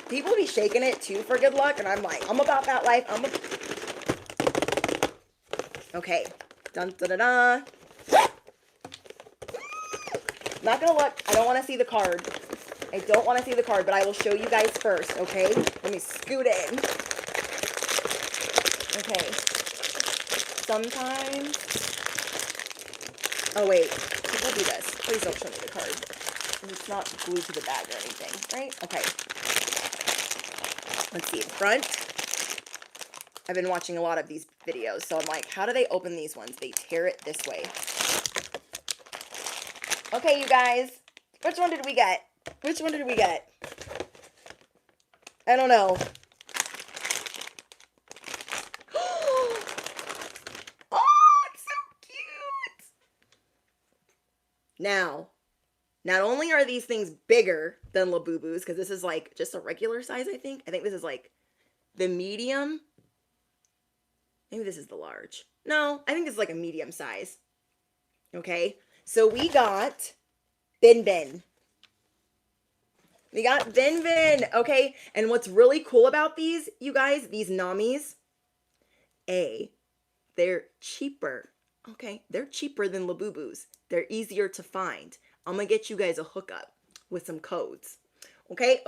People be shaking it too for good luck, and I'm like, I'm about that life. Okay. Dun da da da. Not gonna look. I don't want to see the card. But I will show you guys first, okay? Let me scoot in. Okay. Sometimes. Oh, wait. People do this. Please don't show me the card. It's not glued to the bag or anything, right? Okay. Let's see. Front. I've been watching a lot of these videos, so I'm like, how do they open these ones? They tear it this way. Okay, you guys. Which one did we get? I don't know. Oh, it's so cute. Now, not only are these things bigger than Labubus, because this is like just a regular size, I think. I think this is like the medium. Maybe this is the large. No, I think this is like a medium size. Okay, so we got Bin Bin. Okay, and what's really cool about these, you guys, these Namis, they're cheaper. Okay, they're cheaper than Labubus. They're easier to find. I'm gonna get you guys a hookup with some codes. Okay.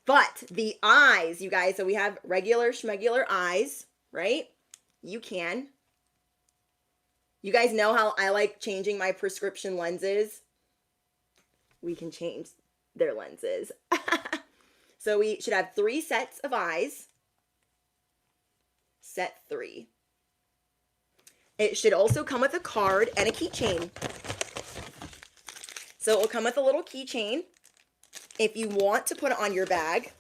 But the eyes, you guys, so we have regular schmegular eyes, right? You guys know how I like changing my prescription lenses. We can change their lenses. So we should have 3 sets of eyes. Set 3. It should also come with a card and a keychain. So it will come with a little keychain if you want to put it on your bag.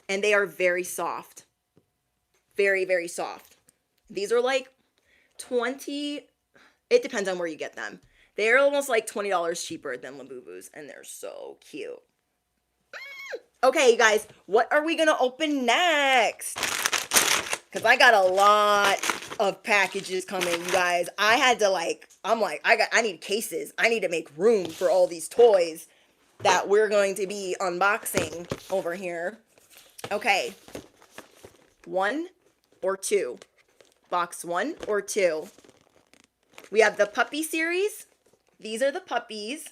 And they are very soft. Very, very soft. These are like 20, It depends on where you get them. They're almost like $20 cheaper than Labubus, and they're so cute. Okay, you guys, what are we gonna open next? Because I got a lot of packages coming, you guys. I had to I need cases. I need to make room for all these toys that we're going to be unboxing over here. Okay. 1 or 2? Box 1 or 2? We have the puppy series. These are the puppies.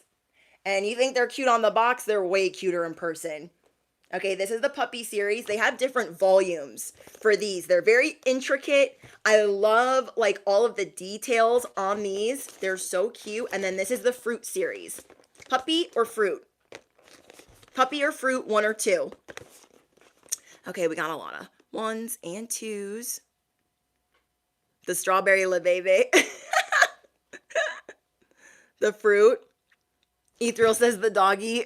And you think they're cute on the box, they're way cuter in person. Okay, this is the puppy series. They have different volumes for these. They're very intricate. I love like all of the details on these. They're so cute. And then this is the fruit series. Puppy or fruit? Puppy or fruit, 1 or 2? Okay, we got a lot of 1s and 2s. The strawberry Le Bebe. The fruit. Ethereal says the doggy.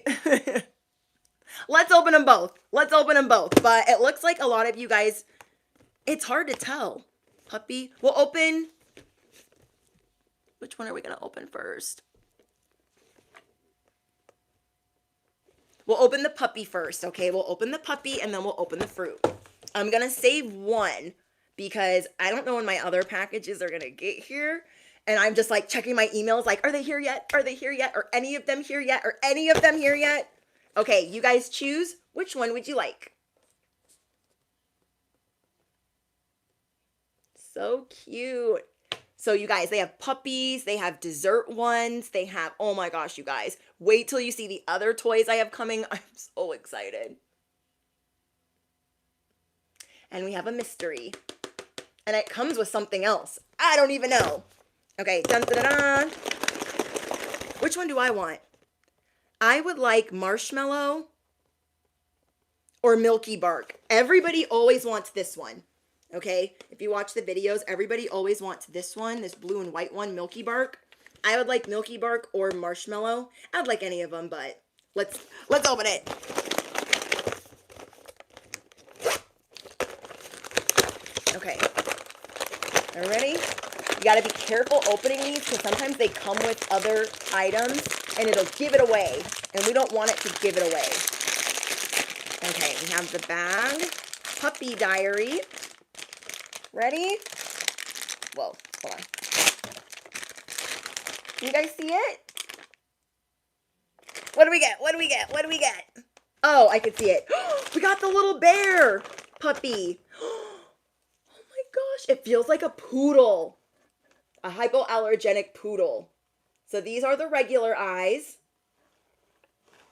Let's open them both. Let's open them both. But it looks like a lot of you guys, it's hard to tell. Puppy. We'll open. Which one are we going to open first? We'll open the puppy first, okay? We'll open the puppy and then we'll open the fruit. I'm going to save one because I don't know when my other packages are going to get here. And I'm just like checking my emails like, are they here yet? Are they here yet? Are any of them here yet? Are any of them here yet? Okay, you guys choose. Which one would you like? So cute. So you guys, they have puppies, they have dessert ones, they have, oh my gosh, you guys. Wait till you see the other toys I have coming. I'm so excited. And we have a mystery. And it comes with something else. I don't even know. Okay, dun dun dun dun. Which one do I want? I would like marshmallow or Milky Bark. Everybody always wants this one. Okay, if you watch the videos, everybody always wants this one, this blue and white one, Milky Bark. I would like Milky Bark or marshmallow. I'd like any of them, but let's open it. Okay, are you ready? You gotta be careful opening these because sometimes they come with other items and it'll give it away, and we don't want it to give it away. Okay, we have the bag, Puppy Diary. Ready? Whoa, hold on. You guys see it? What do we get? What do we get? What do we get? Oh, I can see it. We got the little bear puppy. Oh my gosh, it feels like a poodle. A hypoallergenic poodle. So these are the regular eyes.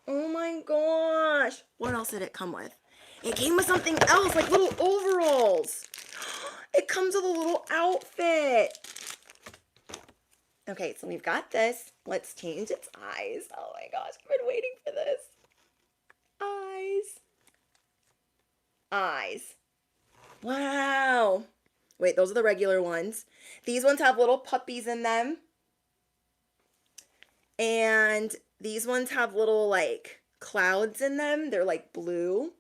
Oh my gosh. What else did it come with? It came with something else, like little overalls. It comes with a little outfit. Okay, so we've got this. Let's change its eyes. Oh my gosh, I've been waiting for this. Eyes. Eyes. Wow. Wait, those are the regular ones. These ones have little puppies in them. And these ones have little, like, clouds in them. They're, like, blue.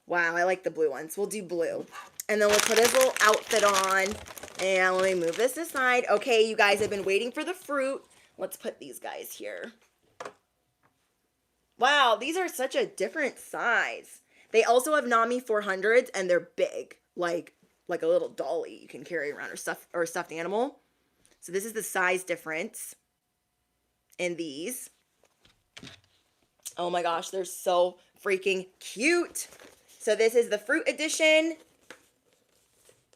Wow, I like the blue ones. We'll do blue. And then we'll put his little outfit on. And let me move this aside. Okay, you guys have been waiting for the fruit. Let's put these guys here. Wow, these are such a different size. They also have Nami 400s, and they're big. Like a little dolly you can carry around, or a stuffed animal. So this is the size difference in these. Oh my gosh, they're so freaking cute. So this is the fruit edition.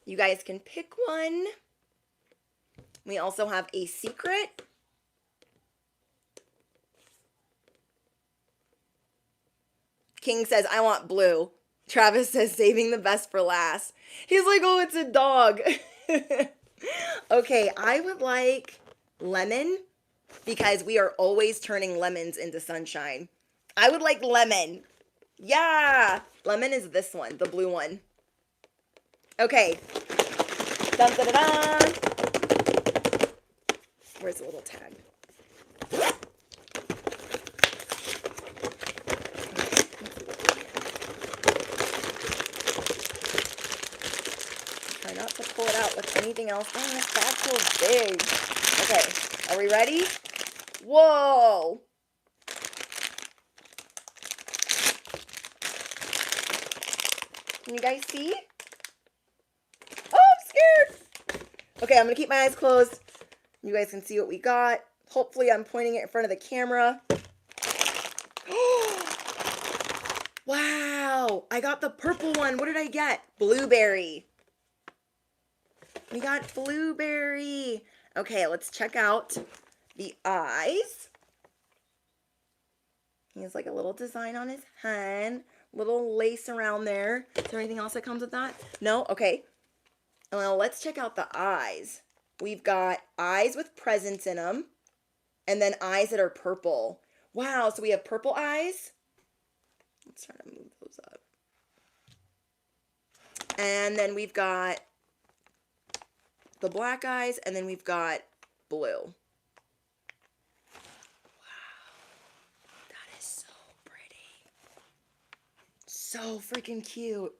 You guys can pick one. We also have a secret. King says, I want blue. Travis says, saving the best for last. He's like, oh, it's a dog. Okay, I would like lemon because we are always turning lemons into sunshine. I would like lemon. Yeah. Lemon is this one, the blue one. Okay. Dun, dun, dun, dun. Where's the little tag? Try not to pull it out with anything else. Oh, this bag's so big. Okay, are we ready? Whoa! Can you guys see? Oh, I'm scared. Okay, I'm gonna keep my eyes closed. You guys can see what we got. Hopefully I'm pointing it in front of the camera. Wow, I got the purple one. What did I get? Blueberry. We got blueberry. Okay, let's check out the eyes. He has like a little design on his head. Little lace around there. Is there anything else that comes with that? No? Okay. Well, let's check out the eyes. We've got eyes with presents in them. And then eyes that are purple. Wow, so we have purple eyes. Let's try to move those up. And then we've got the black eyes, and then we've got blue. Wow, that is so pretty. So freaking cute.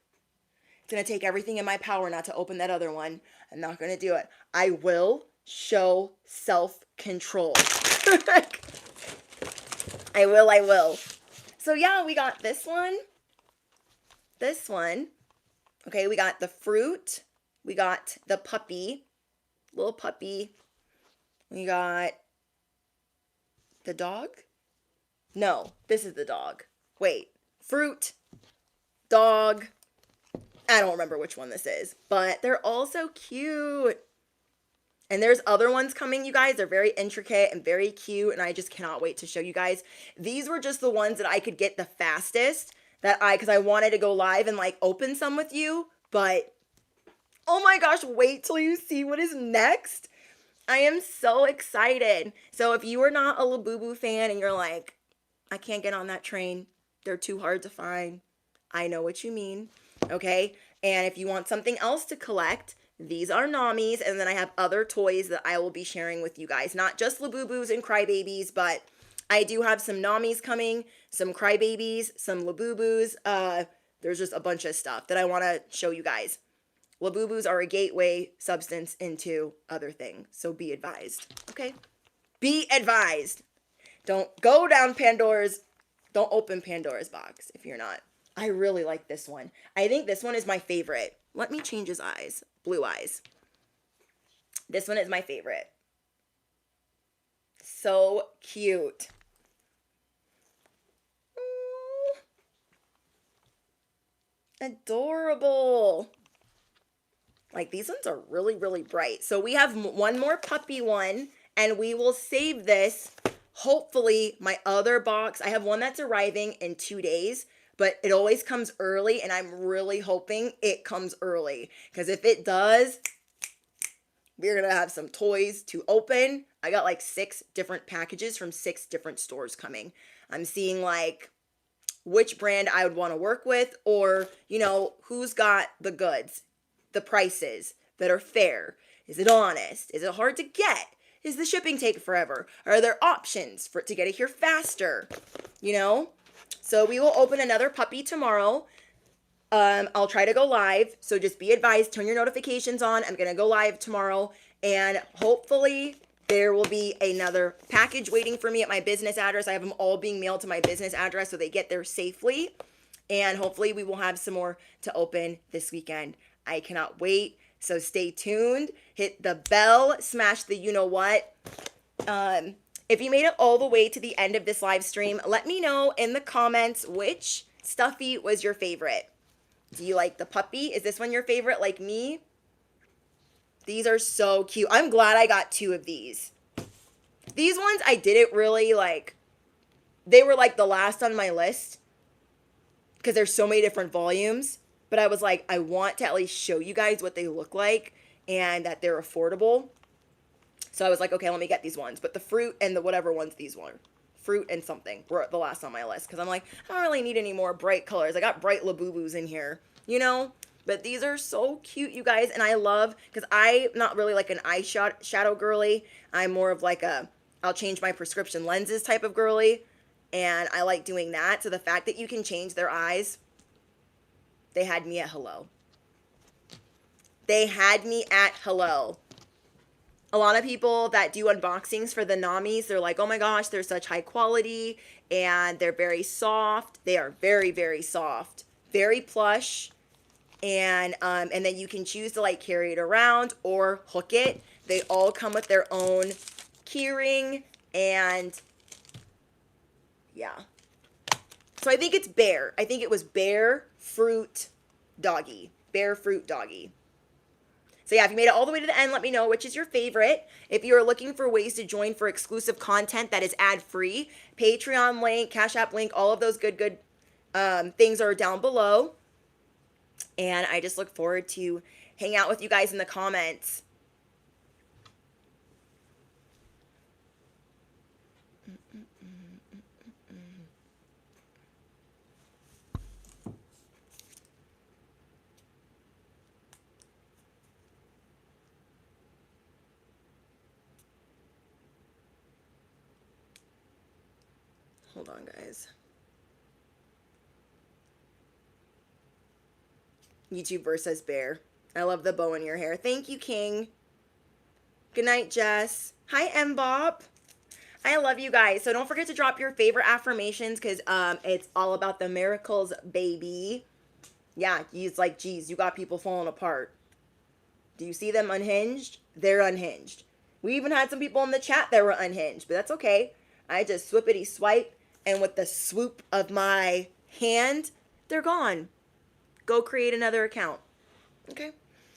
It's going to take everything in my power not to open that other one. I'm not going to do it. I will show self-control. I will. So yeah, we got this one. This one. Okay, we got the fruit. We got the puppy. Little puppy. We got the dog. No, this is the dog. Wait. Fruit. Dog. I don't remember which one this is. But they're all so cute. And there's other ones coming, you guys. They're very intricate and very cute, and I just cannot wait to show you guys. These were just the ones that I could get the fastest, because I wanted to go live and like open some with you, but oh my gosh, wait till you see what is next. I am so excited. So if you are not a Labubu fan and you're like, I can't get on that train, they're too hard to find, I know what you mean, okay? And if you want something else to collect, these are Namis, and then I have other toys that I will be sharing with you guys. Not just Labubus and Crybabies, but I do have some Namis coming, some Crybabies, some Labubus. There's just a bunch of stuff that I want to show you guys. Labubus are a gateway substance into other things, so be advised, okay? Be advised. Don't go down Pandora's, don't open Pandora's box if you're not. I really like this one. I think this one is my favorite. Let me change his eyes. Blue eyes. This one is my favorite. So cute. Adorable. Like, these ones are really, really bright. So we have one more puppy one, and we will save this. Hopefully, my other box, I have one that's arriving in 2 days, but it always comes early, and I'm really hoping it comes early. Because if it does, we're going to have some toys to open. I got like 6 different packages from 6 different stores coming. I'm seeing like which brand I would want to work with, or, you know, who's got the goods, the prices that are fair. Is it honest? Is it hard to get? Is the shipping take forever? Are there options for it to get it here faster? You know? So we will open another puppy tomorrow. I'll try to go live. So just be advised, turn your notifications on. I'm going to go live tomorrow. And hopefully there will be another package waiting for me at my business address. I have them all being mailed to my business address so they get there safely. And hopefully we will have some more to open this weekend. I cannot wait. So stay tuned. Hit the bell. Smash the you-know-what. If you made it all the way to the end of this live stream, let me know in the comments which stuffy was your favorite. Do you like the puppy? Is this one your favorite like me? These are so cute. I'm glad I got 2 of these. These ones I didn't really like. They were like the last on my list because there's so many different volumes. But I was like, I want to at least show you guys what they look like and that they're affordable. So I was like, okay, let me get these ones. But the fruit and the whatever ones these were, fruit and something, were the last on my list. Because I'm like, I don't really need any more bright colors. I got bright Labubus in here, you know? But these are so cute, you guys. And I love, because I'm not really like an eyeshadow girly. I'm more of like a, I'll change my prescription lenses type of girly. And I like doing that. So the fact that you can change their eyes, they had me at hello. They had me at hello. A lot of people that do unboxings for the Namis, they're like, oh my gosh, they're such high quality and they're very soft. They are very, very soft, very plush. And then you can choose to like carry it around or hook it. They all come with their own keyring, and yeah. So I think it's Bear. I think it was Bear Fruit Doggy. Bear Fruit Doggy. So yeah, if you made it all the way to the end, let me know which is your favorite. If you're looking for ways to join for exclusive content that is ad-free, Patreon link, Cash App link, all of those good things are down below. And I just look forward to hang out with you guys in the comments. Hold on, guys. YouTube versus Bear. I love the bow in your hair. Thank you, King. Good night, Jess. Hi, Mbop. I love you guys. So don't forget to drop your favorite affirmations, because it's all about the miracles, baby. Yeah, he's like, geez, you got people falling apart. Do you see them unhinged? They're unhinged. We even had some people in the chat that were unhinged, but that's okay. I just swippity swipe, and with the swoop of my hand, they're gone. Go create another account. Okay.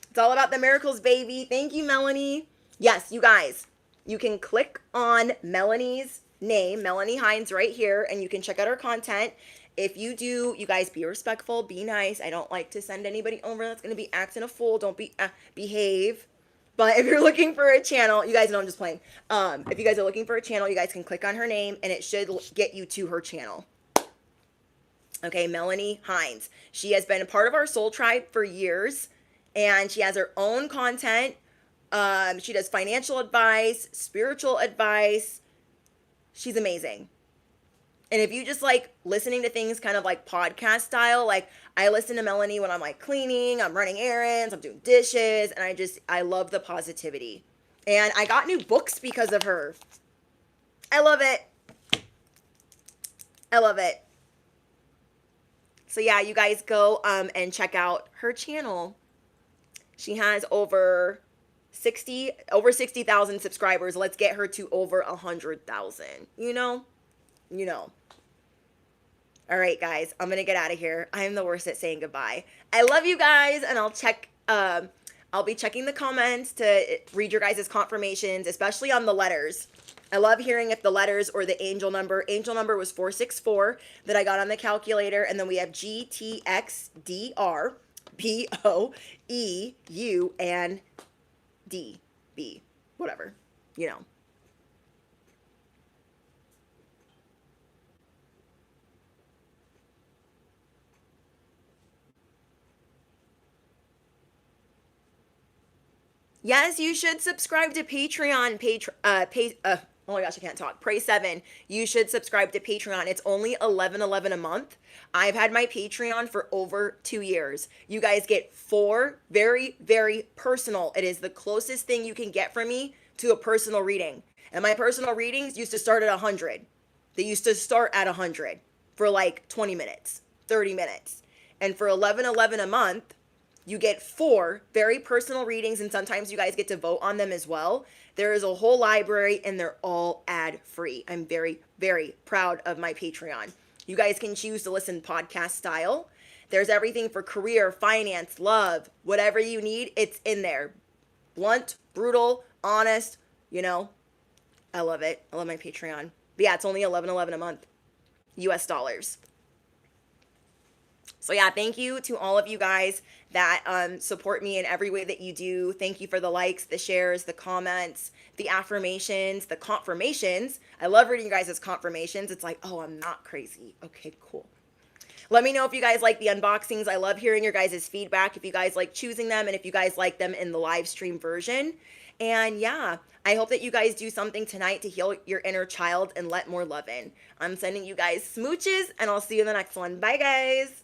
It's all about the miracles, baby. Thank you, Melanie. Yes, you guys, you can click on Melanie's name, Melanie Hines, right here, and you can check out her content. If you do, you guys be respectful, be nice. I don't like to send anybody over that's going to be acting a fool. Don't be behave. But if you're looking for a channel, you guys know I'm just playing. If you guys are looking for a channel, you guys can click on her name, and it should get you to her channel. Okay, Melanie Hines. She has been a part of our Soul Tribe for years, and she has her own content. She does financial advice, spiritual advice. She's amazing. And if you just like listening to things kind of like podcast style, like I listen to Melanie when I'm like cleaning, I'm running errands, I'm doing dishes, and I love the positivity. And I got new books because of her. I love it. I love it. So yeah, you guys go and check out her channel. She has over 60,000 subscribers. Let's get her to over 100,000. You know? You know. All right, guys, I'm going to get out of here. I am the worst at saying goodbye. I love you guys, and I'll be checking the comments to read your guys' confirmations, especially on the letters. I love hearing if the letters or the angel number. Angel number was 464 that I got on the calculator. And then we have GTXDR, BOEU, and DB. Whatever. You know. Yes, you should subscribe to Patreon. Oh my gosh, I can't talk. Pray 7. You should subscribe to Patreon. It's only $11.11 a month. I've had my Patreon for over 2 years. You guys get 4 very, very personal. It is the closest thing you can get from me to a personal reading. And my personal readings used to start at 100. They used to start at 100 for like 20 minutes, 30 minutes. And for $11.11 a month, you get 4 very personal readings, and sometimes you guys get to vote on them as well. There is a whole library, and they're all ad-free. I'm very, very proud of my Patreon. You guys can choose to listen podcast style. There's everything for career, finance, love, whatever you need, it's in there. Blunt, brutal, honest, you know. I love it. I love my Patreon. But yeah, it's only $11.11 a month. US dollars. So yeah, thank you to all of you guys that support me in every way that you do. Thank you for the likes, the shares, the comments, the affirmations, the confirmations. I love reading you guys' confirmations. It's like, oh, I'm not crazy. Okay, cool. Let me know if you guys like the unboxings. I love hearing your guys' feedback, if you guys like choosing them, and if you guys like them in the live stream version. And yeah, I hope that you guys do something tonight to heal your inner child and let more love in. I'm sending you guys smooches, and I'll see you in the next one. Bye, guys.